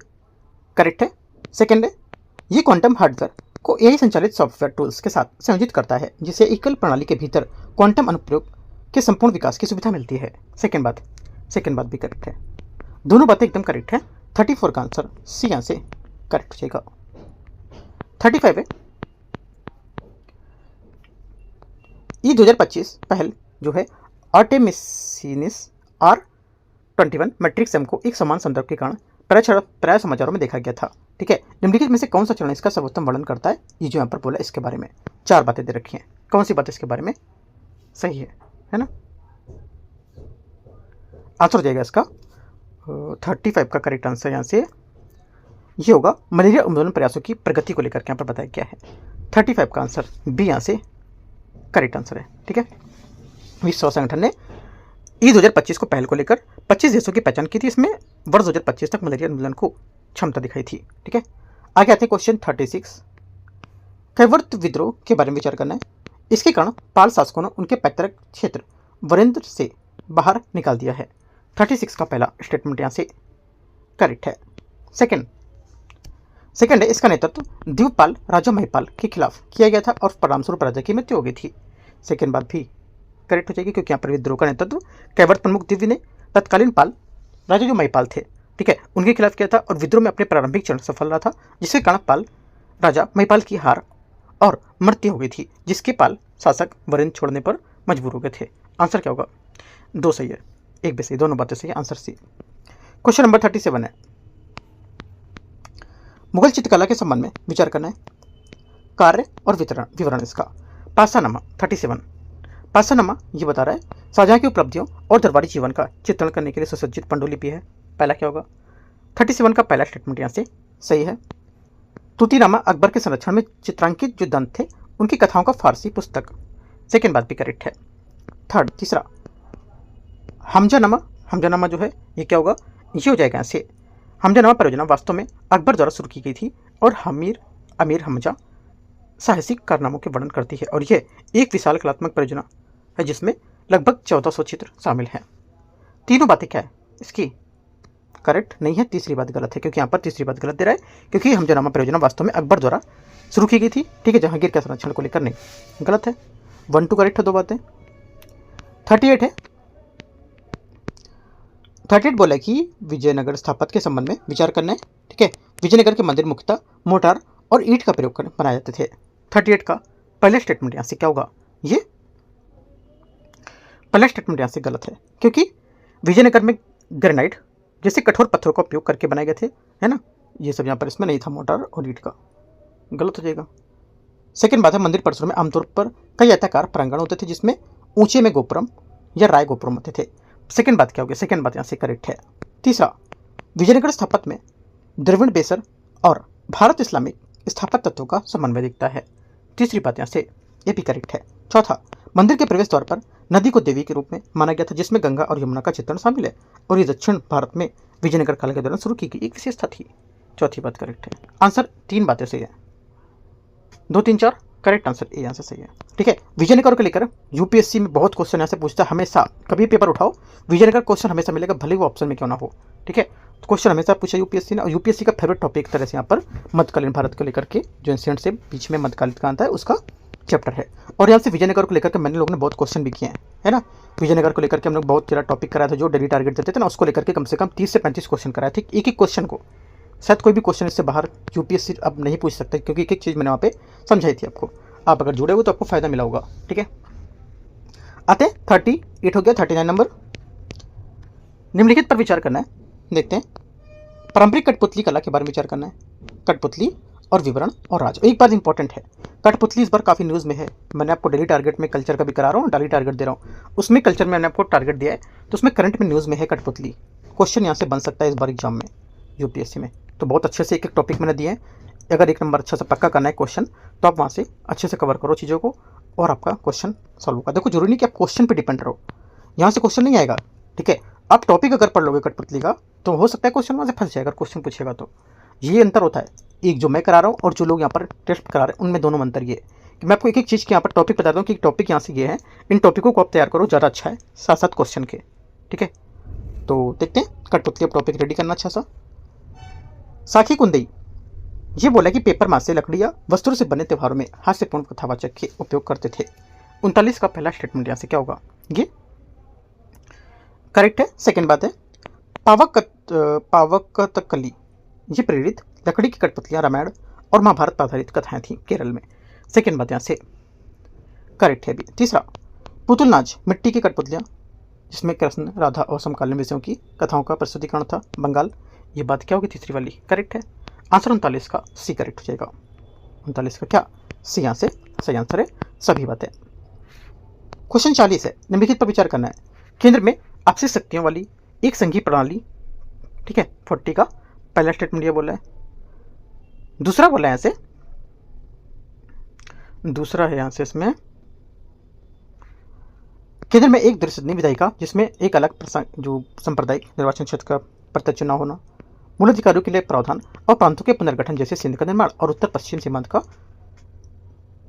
करेक्ट है। सेकेंड है, ये क्वांटम हार्डवेयर को AI संचालित सॉफ्टवेयर टूल्स के साथ संयोजित करता है, जिससे एकल प्रणाली के भीतर क्वांटम अनुप्रयोग के संपूर्ण विकास की सुविधा मिलती है। सेकेंड बात भी करेक्ट है। दोनों बातें एकदम करेक्ट है। 34 का आंसर सी यहाँ से करेक्ट हो जाएगा। 35 है, ये 2025 पहल जो है आर्टेमिसिस R21 मैट्रिक्स एम को एक समान संदर्भ के कारण प्राय समाचारों में देखा गया था। ठीक है, निम्नलिखित में से कौन सा चरण इसका सर्वोत्तम वर्णन करता है, ये जो यहाँ पर बोला इसके बारे में 4 बातें दे रखी हैं। कौन सी बात इसके बारे में सही है ना। आंसर हो जाएगा इसका 35 का करेक्ट आंसर यहाँ से ये होगा। मलेरिया उन्मूलन प्रयासों की प्रगति को लेकर यहाँ पर बताया गया है। 35 का आंसर बी यहाँ से करेक्ट आंसर है। ठीक है, विश्व संगठन ने ई 2025 को पहल को लेकर 25 देशों की पहचान की थी। इसमें वर्ष 2025 तक मलेरिया उन्मूलन को क्षमता दिखाई थी। ठीक है, आगे आते हैं क्वेश्चन 36। कैवर्त विद्रोह के बारे में विचार करना है। इसके कारण पाल शासकों ने उनके पैतृक क्षेत्र वरेंद्र से बाहर निकाल दिया है। 36 का पहला स्टेटमेंट यहाँ से करेक्ट है। सेकंड है, इसका नेतृत्व द्वीपपाल राजा महिपाल के खिलाफ किया गया था और परिणामस्वरूप राजा की मृत्यु हो गई थी। सेकंड बात भी करेक्ट हो जाएगी, क्योंकि यहाँ पर विद्रोह का नेतृत्व कैवर्त प्रमुख दिव्य ने तत्कालीन पाल राजा जो महिपाल थे, ठीक है, उनके खिलाफ किया था और विद्रोह में अपने प्रारंभिक चरण सफल रहा था, जिसके कारण पाल राजा महिपाल की हार और मृत्यु हो गई थी, जिसके पाल शासक वरेंद्र छोड़ने पर मजबूर हो गए थे। आंसर क्या होगा, 2 सही है, 1 भी सही, दोनों बातें सही है। Answer C. क्वेश्चन नंबर 37 है, मुगल चित्रकला के संबंध में विचार करना है। कार्य और विवरण इसका। पासानामा 37। पासानामा ये बता रहा है शाहजहां की उपलब्धियों और दरबारी जीवन का चित्रण करने के लिए सुसज्जित पांडुलिपि है। पहला क्या होगा, 37 का पहला स्टेटमेंट यहाँ से सही है। तूतीनामा अकबर के संरक्षण में चित्रांकित जो दंत थे उनकी कथाओं का फारसी पुस्तक। सेकेंड बात भी करेक्ट है। तीसरा हमजानामा जो है ये क्या होगा, ये हो जाएगा यहाँ से हमजानामा परियोजना वास्तव में अकबर द्वारा शुरू की गई थी और अमीर हमजा साहसिक कारनामों के वर्णन करती है और यह एक विशाल कलात्मक परियोजना है जिसमें लगभग 1400 चित्र शामिल हैं। तीनों बातें क्या है इसकी करेक्ट नहीं है, तीसरी बात गलत है, क्योंकि यहाँ पर तीसरी बात गलत दे रहा है, क्योंकि हमजानामा परियोजना वास्तव में अकबर द्वारा शुरू की गई थी। ठीक है, जहांगीर के संरक्षण को लेकर नहीं, गलत है। 1 2 करेक्ट है, 2 बातें। 38 है, 38 बोला कि विजयनगर स्थापत्य के संबंध में विचार करना है। ठीक है, विजयनगर के मंदिर मुख्यतः मोटार और ईंट का प्रयोग कर बनाए जाते थे। 38 का पहला स्टेटमेंट यहाँ से क्या होगा, ये पहला स्टेटमेंट यहाँ से गलत है, क्योंकि विजयनगर में ग्रेनाइट जैसे कठोर पत्थरों का उपयोग करके बनाए गए थे, है ना, ये सब यहाँ पर इसमें नहीं था, मोटार और ईंट का, गलत हो जाएगा। सेकेंड बात है, मंदिर परिसरों में आमतौर पर कई आयताकार प्रांगण होते थे जिसमें ऊंचे में गोपुरम या राय गोपुरम होते थे। सेकेंड बात क्या होगी, सेकेंड बात यहाँ से करेक्ट है। तीसरा, विजयनगर स्थापत्य में द्रविड़ बेसर और भारत इस्लामिक स्थापत्य तत्वों का समन्वय दिखता है। तीसरी बात यहाँ से ये भी करेक्ट है। चौथा, मंदिर के प्रवेश द्वार पर नदी को देवी के रूप में माना गया था जिसमें गंगा और यमुना का चित्रण शामिल है और ये दक्षिण भारत में विजयनगर काल के दौरान शुरू की गई एक विशेषता थी। चौथी बात करेक्ट है। आंसर 3 बातें सही है, 2 3 4 करेक्ट आंसर ए आंसर सही है। ठीक है, विजयनगर को लेकर यूपीएससी में बहुत क्वेश्चन यहाँ से पूछता है हमेशा, कभी पेपर उठाओ विजयनगर क्वेश्चन हमेशा मिलेगा, भले वो ऑप्शन में क्यों ना हो। ठीक है, क्वेश्चन हमेशा पूछा यूपीएससी ने, और यूपीएससी का फेवरेट टॉपिक तरह से यहाँ पर मध्यकालीन भारत को लेकर के जो एंशिएंट से बीच में मध्यकालीन का आता है उसका चैप्टर है। और यहाँ से विजयनगर को लेकर के मैंने लोगों ने बहुत क्वेश्चन भी किए हैं, है ना। विजयनगर को लेकर के हम लोग बहुत सारा टॉपिक कराया था, जो डेली टारगेट देते थे ना, उसको लेकर के कम से कम 30 से 35 क्वेश्चन कराए थे। एक एक क्वेश्चन को शायद कोई भी क्वेश्चन इससे बाहर यूपीएससी अब नहीं पूछ सकता, क्योंकि एक एक चीज़ मैंने वहाँ पे समझाई थी आपको। आप अगर जुड़े हो तो आपको फायदा मिला होगा। ठीक है, आते हैं 38 हो गया, 39 नंबर। निम्नलिखित पर विचार करना है। देखते हैं, पारंपरिक कठपुतली कला के बारे में विचार करना है। कठपुतली और विवरण और राज। एक बात इंपॉर्टेंट है, कठपुतली इस बार काफ़ी न्यूज़ में है। मैंने आपको डेली टारगेट में कल्चर का भी करा रहा हूँ, डेली टारगेट दे रहा हूँ। उसमें कल्चर में मैंने आपको टारगेट दिया है, तो उसमें करंट में न्यूज़ में है कठपुतली। क्वेश्चन यहाँ से बन सकता है इस बार एग्जाम में, यूपीएससी में। तो बहुत अच्छे से एक एक टॉपिक मैंने दिए हैं। अगर एक नंबर अच्छा से पक्का करना है क्वेश्चन, तो आप वहाँ से अच्छे से कवर करो चीज़ों को और आपका क्वेश्चन सॉल्व होगा। देखो, जरूरी नहीं कि आप क्वेश्चन पे डिपेंड रहो, यहाँ से क्वेश्चन नहीं आएगा, ठीक है। आप टॉपिक अगर पढ़ लोगे कठपुतली का, तो हो सकता है क्वेश्चन वहाँ से फंस जाएगा, अगर क्वेश्चन पूछेगा तो। ये अंतर होता है, एक जो मैं करा रहा हूँ और जो लोग यहाँ पर टेस्ट करा रहे हैं, उनमें दोनों में अंतर ये है कि मैं आपको एक एक चीज़ के यहाँ पर टॉपिक बताता हूँ कि टॉपिक यहाँ से ये है, इन टॉपिकों को आप तैयार करो, ज़्यादा अच्छा है, साथ साथ क्वेश्चन के, ठीक है। तो देखते हैं कठपुतली अब टॉपिक रेडी करना अच्छा सा। साखी कुंदई ये बोला कि पेपर मास से लकड़ी या वस्त्रों से बने त्योहारों में हास्यपूर्ण कथावाचक के उपयोग करते थे। 39 का पहला स्टेटमेंट यहाँ से क्या होगा, ये करेक्ट है। सेकंड बात है, पावकतकली ये प्रेरित लकड़ी की कठपुतलियां रामायण और महाभारत पर आधारित कथाएं थीं केरल में। सेकंड बात यहाँ से करेक्ट है भी। तीसरा, पुतुल नाच मिट्टी की कठपुतलियां जिसमें कृष्ण राधा और समकालीन विषयों की कथाओं का प्रस्तुतिकरण था, बंगाल। ये बात क्या होगी, तीसरी वाली करेक्ट है। आंसर 39 का सी करेक्ट हो जाएगा। 39 का क्या, सी यहाँ से सही आंसर है सभी बातें। क्वेश्चन 40 है, निम्नलिखित पर विचार करना है। केंद्र में आपसी शक्तियों वाली एक संघीय प्रणाली, ठीक है। 40 का पहला स्टेटमेंट ये बोला है। दूसरा बोला है यहाँ से, दूसरा है यहाँ से इसमें केंद्र में एक द्विसदनीय विधायिका जिसमें एक अलग जो सांप्रदायिक निर्वाचन क्षेत्र का प्रत्यक्ष चुनाव होना, मूल अधिकारियों के लिए प्रावधान और प्रांतों के पुनर्गठन जैसे सिंध का निर्माण और उत्तर पश्चिम सीमांत का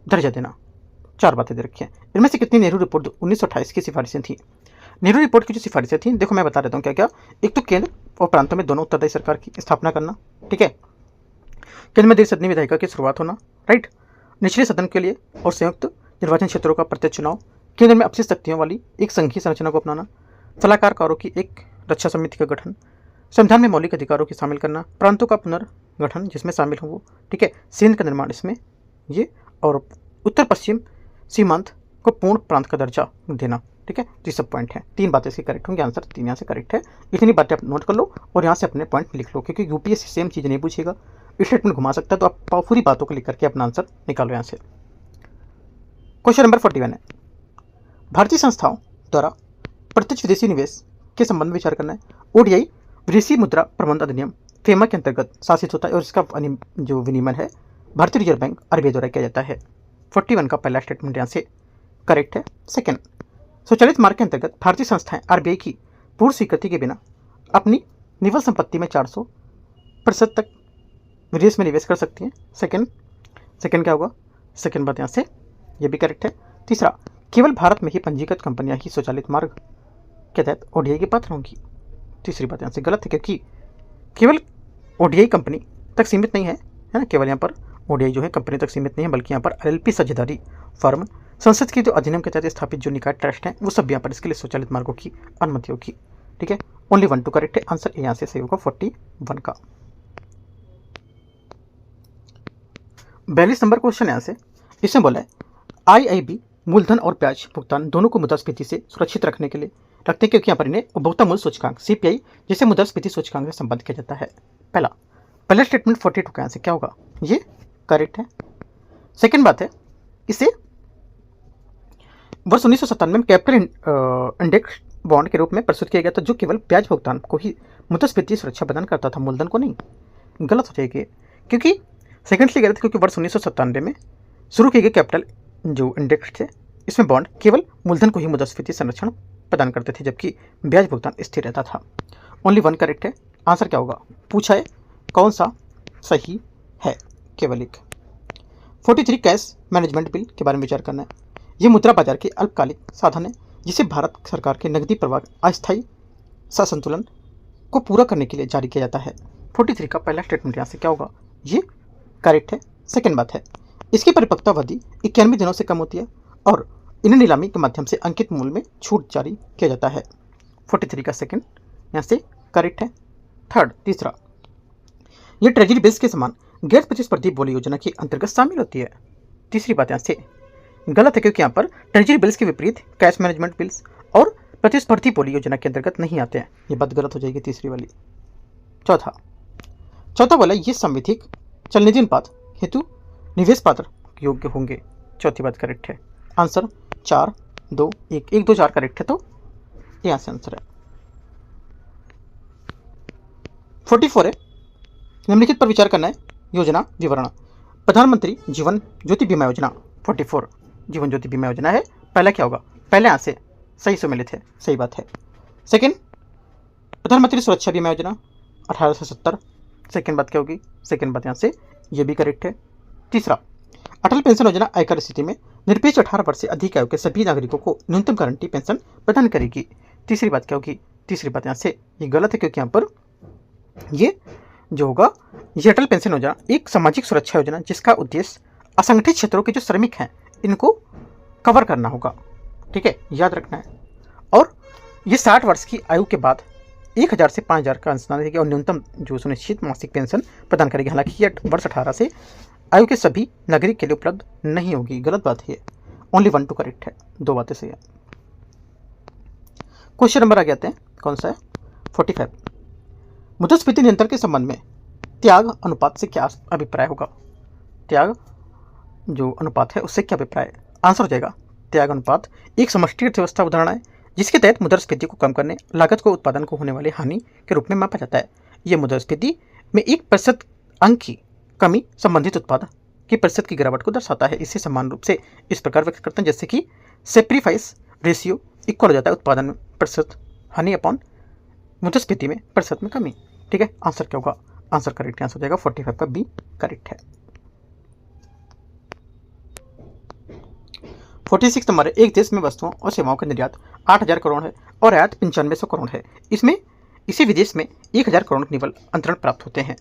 दर्जा देना। 4 बातें दे रखी हैं। इनमें से कितनी नेहरू रिपोर्ट 1928 की सिफारिशें थी। नेहरू रिपोर्ट की जो सिफारिशें थी, देखो मैं बता देता हूँ क्या क्या। एक तो केंद्र और प्रांतों में दोनों उत्तरदायी सरकार की स्थापना करना, ठीक है। केंद्र में द्विसदनीय विधायिका की शुरुआत होना, राइट। निचले सदन के लिए और संयुक्त निर्वाचन क्षेत्रों का प्रत्यक्ष चुनाव, केंद्र में अपसी शक्तियों वाली एक संघीय संरचना को अपनाना, सलाहकारकारों की एक रक्षा समिति का गठन, संविधान में मौलिक अधिकारों की शामिल करना, प्रांतों का पुनर्गठन जिसमें शामिल हो वो, ठीक है। सिंध का निर्माण इसमें ये, और उत्तर पश्चिम सीमांत को पूर्ण प्रांत का दर्जा देना, ठीक है। तो ये सब पॉइंट है। 3 बातें इसकी करेक्ट होंगी, आंसर 3 यहाँ से करेक्ट है। इतनी बातें आप नोट कर लो और यहाँ से अपने पॉइंट लिख लो, क्योंकि यूपीएससी सेम चीज़ नहीं पूछेगा, स्टेटमेंट घुमा सकता है, तो आप पूरी बातों को लिख करके अपना आंसर निकालो यहाँ से। क्वेश्चन नंबर 41 है, भारतीय संस्थाओं द्वारा प्रत्यक्ष विदेशी निवेश के संबंध में विचार करना है। ओडीआई विदेशी मुद्रा प्रबंध अधिनियम फेमा के अंतर्गत शासित होता है और इसका जो विनियमन है भारतीय रिजर्व बैंक आरबीआई द्वारा किया जाता है। 41 का पहला स्टेटमेंट यहाँ से करेक्ट है। सेकंड, स्वचालित मार्ग के अंतर्गत भारतीय संस्थाएं आरबीआई की पूर्ण स्वीकृति के बिना अपनी निवल संपत्ति में 400% तक विदेश में निवेश कर सकती हैं। सेकंड क्या होगा, सेकंड बात यहाँ से ये भी करेक्ट है। तीसरा, केवल भारत में ही पंजीकृत कंपनियां ही स्वचालित मार्ग के तहत ओडीआई के पात्र होंगी। तीसरी बात यहाँ से गलत है, क्योंकि केवल ओडीआई कंपनी तक सीमित नहीं है ना, केवल यहाँ पर ओडीआई जो है कंपनी तक सीमित नहीं है, बल्कि यहाँ पर एलएलपी साझेदारी फर्म, संसद की जो अधिनियम के तहत स्थापित जो निकाय ट्रस्ट हैं, वो सब यहाँ पर इसके लिए स्वचालित मार्गों की अनुमति होगी, ठीक है। ओनली 1 2 करेक्ट है, आंसर यहाँ से सही होगा 41 का। 42 नंबर क्वेश्चन यहाँ से, इसमें बोला है आईआईबी मूलधन और ब्याज भुगतान दोनों को मुद्रास्फीति से सुरक्षित रखने के लिए रखते हैं, क्योंकि यहाँ पर इन्हें उपभोक्ता मूल्य सूचकांक सीपीआई जैसे मुद्रास्फीति सूचकांक से संबंध किया जाता है। पहला स्टेटमेंट 42 का आंसर क्या होगा, ये करेक्ट है। सेकंड बात है, इसे वर्ष 1997 में कैपिटल इंडेक्स बॉन्ड के रूप में प्रस्तुत किया गया था, जो केवल ब्याज भुगतान को ही मुद्रास्फीति सुरक्षा प्रदान करता था, मूलधन को नहीं। गलत हो जाएगी, क्योंकि सेकेंडली गलत, क्योंकि वर्ष 1997 में शुरू किए गए कैपिटल जो इंडेक्स थे, इसमें बॉन्ड केवल मूलधन को ही मुद्रास्फीति संरक्षण प्रदान करते थे, जबकि ब्याज भुगतान स्थिर रहता था। ओनली 1 करेक्ट है, आंसर क्या होगा पूछा है, कौन सा सही है, केवल एक। 43 कैश मैनेजमेंट बिल के बारे में विचार करना है। ये मुद्रा बाजार के अल्पकालिक साधन है, जिसे भारत सरकार के नकदी प्रवाह अस्थायी असंतुलन को पूरा करने के लिए जारी किया जाता है। 43 का पहला स्टेटमेंट यहाँ से क्या होगा, ये करेक्ट है। सेकंड बात है, इसकी परिपक्वता अवधि 91 दिनों से कम होती है और इन्हें नीलामी के माध्यम से अंकित मूल्य में छूट जारी किया जाता है। 43 का सेकंड यहाँ से करेक्ट है। थर्ड, तीसरा, ये ट्रेजरी बिल्स के समान गैर प्रतिस्पर्धी बोली योजना के अंतर्गत शामिल होती है। तीसरी बात यहाँ से गलत है, क्योंकि यहाँ पर ट्रेजरी बिल्स के विपरीत कैश मैनेजमेंट बिल्स और प्रतिस्पर्धी पोली योजना के अंतर्गत नहीं आते हैं। ये बात गलत हो जाएगी, तीसरी वाली। चौथा बोला ये संविधिक चलनिधि अनुपात हेतु निवेश पात्र योग्य होंगे। चौथी बात करेक्ट है। आंसर 4 2 1 1 2 4 करेक्ट है, तो यहाँ से आंसर है। 44 है, निम्नलिखित पर विचार करना है। योजना विवरण, प्रधानमंत्री जीवन ज्योति बीमा योजना। 44 जीवन ज्योति बीमा योजना है। पहला क्या होगा, पहले यहाँ से सही सम्मिलित है, सही बात है। सेकंड, प्रधानमंत्री सुरक्षा बीमा योजना 1870। सेकंड बात क्या होगी, सेकंड बात यहाँ से ये भी करेक्ट है। तीसरा, अटल पेंशन योजना आयकर स्थिति में निरपेक्ष 18 वर्ष से अधिक आयु के सभी नागरिकों को न्यूनतम गारंटी पेंशन प्रदान करेगी। तीसरी बात क्या होगी, तीसरी बात यहाँ से ये गलत है, क्योंकि यहाँ पर ये जो होगा, ये अटल पेंशन योजना एक सामाजिक सुरक्षा योजना जिसका उद्देश्य असंगठित क्षेत्रों के जो श्रमिक हैं इनको कवर करना होगा। ठीक है, याद रखना है। और ये 60 वर्ष की आयु के बाद 1000 से 5000 का अंशदान देगी और न्यूनतम जो सुनिश्चित मासिक पेंशन प्रदान करेगी। हालांकि ये वर्ष 18 से आयु के सभी नागरिक के लिए उपलब्ध नहीं होगी। गलत बात है, ओनली 1 2 करेक्ट है, 2 बातें सही है। क्वेश्चन नंबर आगे आते हैं, कौन सा है 45। मुद्रास्फीति नियंत्रण के संबंध में त्याग अनुपात से क्या अभिप्राय होगा। त्याग जो अनुपात है उससे क्या अभिप्राय है। आंसर हो जाएगा, त्याग अनुपात एक समष्टि अर्थव्यवस्था उदाहरण है जिसके तहत मुद्रास्फीति को कम करने, लागत को उत्पादन को होने वाली हानि के रूप में मापा जाता है। यह मुद्रास्फीति में 1% अंक की कमी संबंधित उत्पादन की प्रतिशत की गिरावट को दर्शाता है। इसे समान रूप से इस प्रकार व्यक्त करते हैं जैसे कि सेक्रीफाइस रेशियो इक्वल हो जाता है उत्पादन में प्रतिशत हानि अपॉन मुद्रास्फीति में प्रतिशत में कमी। ठीक है, आंसर क्या होगा, आंसर करेक्ट आंसर हो जाएगा 45 का बी करेक्ट है। 46 नंबर है, एक देश में वस्तुओं और सेवाओं का निर्यात 8000 करोड़ है और आयात 9500 करोड़ है। इसमें इसी विदेश में 1000 करोड़ केवल अंतरण प्राप्त होते हैं।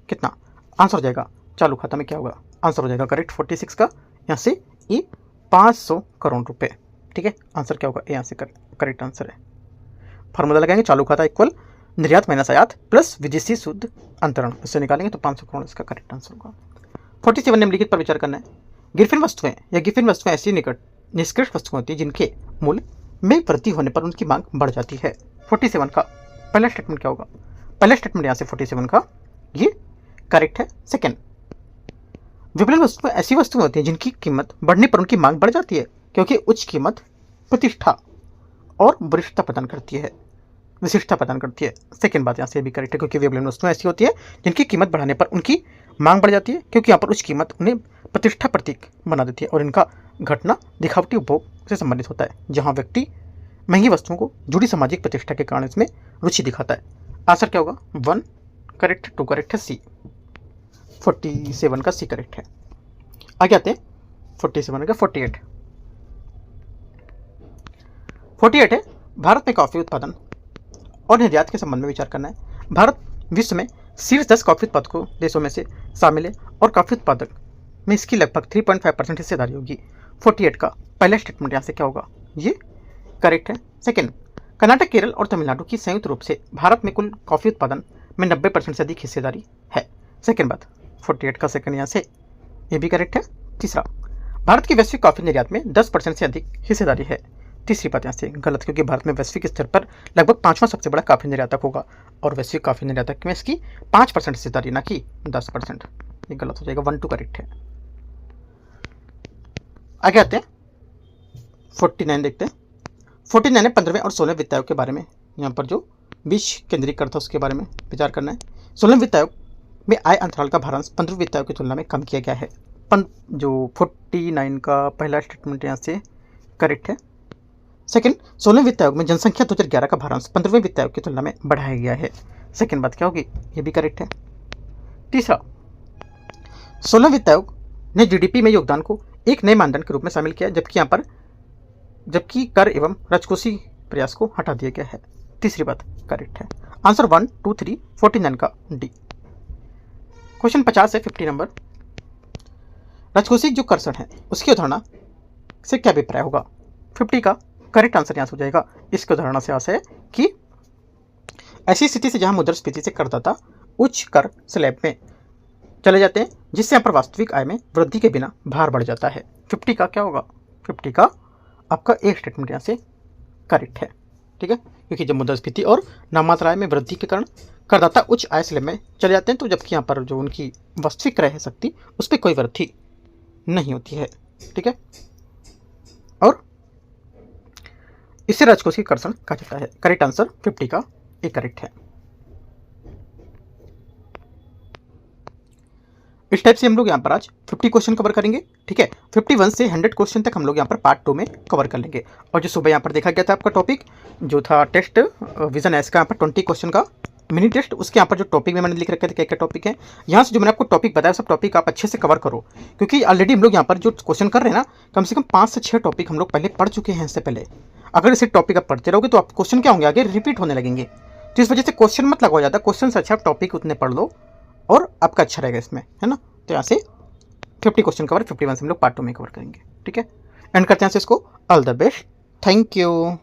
कितना, आंसर हो जाएगा चालू खाता में क्या होगा, आंसर हो जाएगा करेक्ट 46 का, यहाँ से ये 500 करोड़ रुपए। ठीक है, आंसर क्या होगा, यहाँ से करेक्ट आंसर है। फार्मूला लगाएंगे, चालू खाता इक्वल निर्यात माइनस आयात प्लस विदेशी शुद्ध अंतरण, इससे निकालेंगे तो 500 करोड़ इसका करेक्ट आंसर होगा। 47 निम्नलिखित पर विचार करना है। गिरफिन वस्तुएं या गिरफिन वस्तुएं ऐसी निष्कृष्ट वस्तुएं होती है जिनके मूल्य में वृद्धि होने पर उनकी मांग बढ़ जाती है। 47 का पहला स्टेटमेंट क्या होगा, पहला स्टेटमेंट यहाँ से 47 का ये करेक्ट है। सेकेंड, विपणन वस्तुएं ऐसी वस्तुएं होती हैं जिनकी कीमत बढ़ने पर उनकी मांग बढ़ जाती है क्योंकि उच्च कीमत प्रतिष्ठा और वरिष्ठता प्रदान करती है, विशिष्टता प्रदान करती है। सेकेंड बात यहाँ से भी करेक्ट है, क्योंकि विपणन वस्तुएं ऐसी होती है जिनकी कीमत बढ़ाने पर उनकी मांग बढ़ जाती है क्योंकि यहाँ पर उच्च कीमत उन्हें प्रतिष्ठा प्रतीक बना देती है और इनका घटना दिखावटी उपभोग से संबंधित होता है, जहाँ व्यक्ति महंगी वस्तुओं को जुड़ी सामाजिक प्रतिष्ठा के कारण इसमें रुचि दिखाता है। आंसर क्या होगा, 1 करेक्ट, 2 करेक्ट है, सी 47 का सी करेक्ट है। आगे आते हैं 47 का 48 है, भारत में कॉफी उत्पादन और निर्यात के संबंध में विचार करना है। भारत विश्व में शीर्ष 10 कॉफी उत्पादकों देशों में से शामिल है और कॉफी उत्पादक में इसकी लगभग 3.5% हिस्सेदारी होगी। 48 का पहला स्टेटमेंट यहाँ से क्या होगा, ये करेक्ट है। सेकेंड, कर्नाटक, केरल और तमिलनाडु की संयुक्त रूप से भारत में कुल कॉफी उत्पादन में 90% से अधिक हिस्सेदारी है। सेकेंड बात 48 का सेकेंड यहाँ से ये भी करेक्ट है। तीसरा, भारत की वैश्विक कॉफी निर्यात में 10% से अधिक हिस्सेदारी है। तीसरी बात यहाँ से गलत, क्योंकि भारत में वैश्विक स्तर पर लगभग 5वां सबसे बड़ा कॉफी निर्यातक होगा और वैश्विक कॉफी निर्यातक में इसकी 5% हिस्सेदारी ना कि 10%। ये गलत हो जाएगा, 1 2 करेक्ट है। आगे आते हैं 49 देखते हैं। 49 है 15वें और 16वें वित्त आयोग के बारे में, यहाँ पर जो 20 केंद्रीय कर था उसके बारे में विचार करना है। 16वें वित्त आयोग में आय अंतराल का भारांश 15वें वित्त आयोग की तुलना में कम किया गया है। जो 49 का पहला स्टेटमेंट यहाँ से करेक्ट है। सेकंड, 16वें वित्त आयोग में जनसंख्या 2011 का भारांश 15वें वित्त आयोग की तुलना में बढ़ाया गया है। सेकंड बात क्या होगी, ये भी करेक्ट है। तीसरा, 16वें वित्त आयोग ने जीडीपी में योगदान को एक नए मानदंड के रूप में शामिल किया, जबकि कर एवं राजकोषीय प्रयास को हटा दिया गया है। तीसरी बात करेक्ट है। आंसर 1 2 3 49 का डी। क्वेश्चन 50 है 50 नंबर, राजकोषीय जो कर्षण है उसकी अवधारणा से क्या अभिप्राय होगा। 50 का करेक्ट आंसर यहाँ से हो जाएगा। इसकी अवधारणा से आशय है कि ऐसी स्थिति से जहां मुद्रास्फीति से करदाता उच्च कर स्लैब में चले जाते हैं जिससे यहाँ पर वास्तविक आय में वृद्धि के बिना भार बढ़ जाता है। 50 का क्या होगा, 50 का आपका एक स्टेटमेंट यहाँ से करेक्ट है। ठीक है, क्योंकि जब मुद्रास्फीति और नामात्र आय में वृद्धि के कारण करदाता उच्च आय स्लैब में चले जाते हैं, तो जबकि यहाँ पर जो उनकी वास्तविक क्रय शक्ति उस पर कोई वृद्धि नहीं होती है। ठीक है, और इसे राजकोषीय की कर्षण कहा जाता है। करेक्ट आंसर 50 का एक करेक्ट है। इस टाइप से हम लोग यहाँ पर आज 50 क्वेश्चन कवर करेंगे। ठीक है, 51 से 100 क्वेश्चन तक हम लोग यहाँ पर पार्ट 2 में कवर कर लेंगे। और जो सुबह यहाँ पर देखा गया था आपका टॉपिक जो था टेस्ट विजन एस का, यहाँ पर 20 क्वेश्चन का मिनी टेस्ट, उसके यहाँ पर जो टॉपिक में मैंने लिख रखे थे क्या क्या टॉपिक है, यहाँ से जो मैंने आपको टॉपिक बताया सब टॉपिक आप अच्छे से कवर करो, क्योंकि ऑलरेडी हम लोग यहाँ पर जो क्वेश्चन कर रहे हैं ना, कम से कम 5 से 6 टॉपिक हम लोग पहले पढ़ चुके हैं इससे पहले। अगर इसे टॉपिक आप पढ़ते रहोगे तो आप क्वेश्चन क्या होंगे, आगे रिपीट होने लगेंगे। तो इस वजह से क्वेश्चन मत लगवाओ ज़्यादा, क्वेश्चन से अच्छा आप टॉपिक उतने पढ़ लो और आपका अच्छा रहेगा इसमें, है ना। तो यहाँ से 50 क्वेश्चन कवर, 51 से हम लोग पार्ट 2 में कवर करेंगे। ठीक है, एंड करते हैं इसको। All the best, thank you.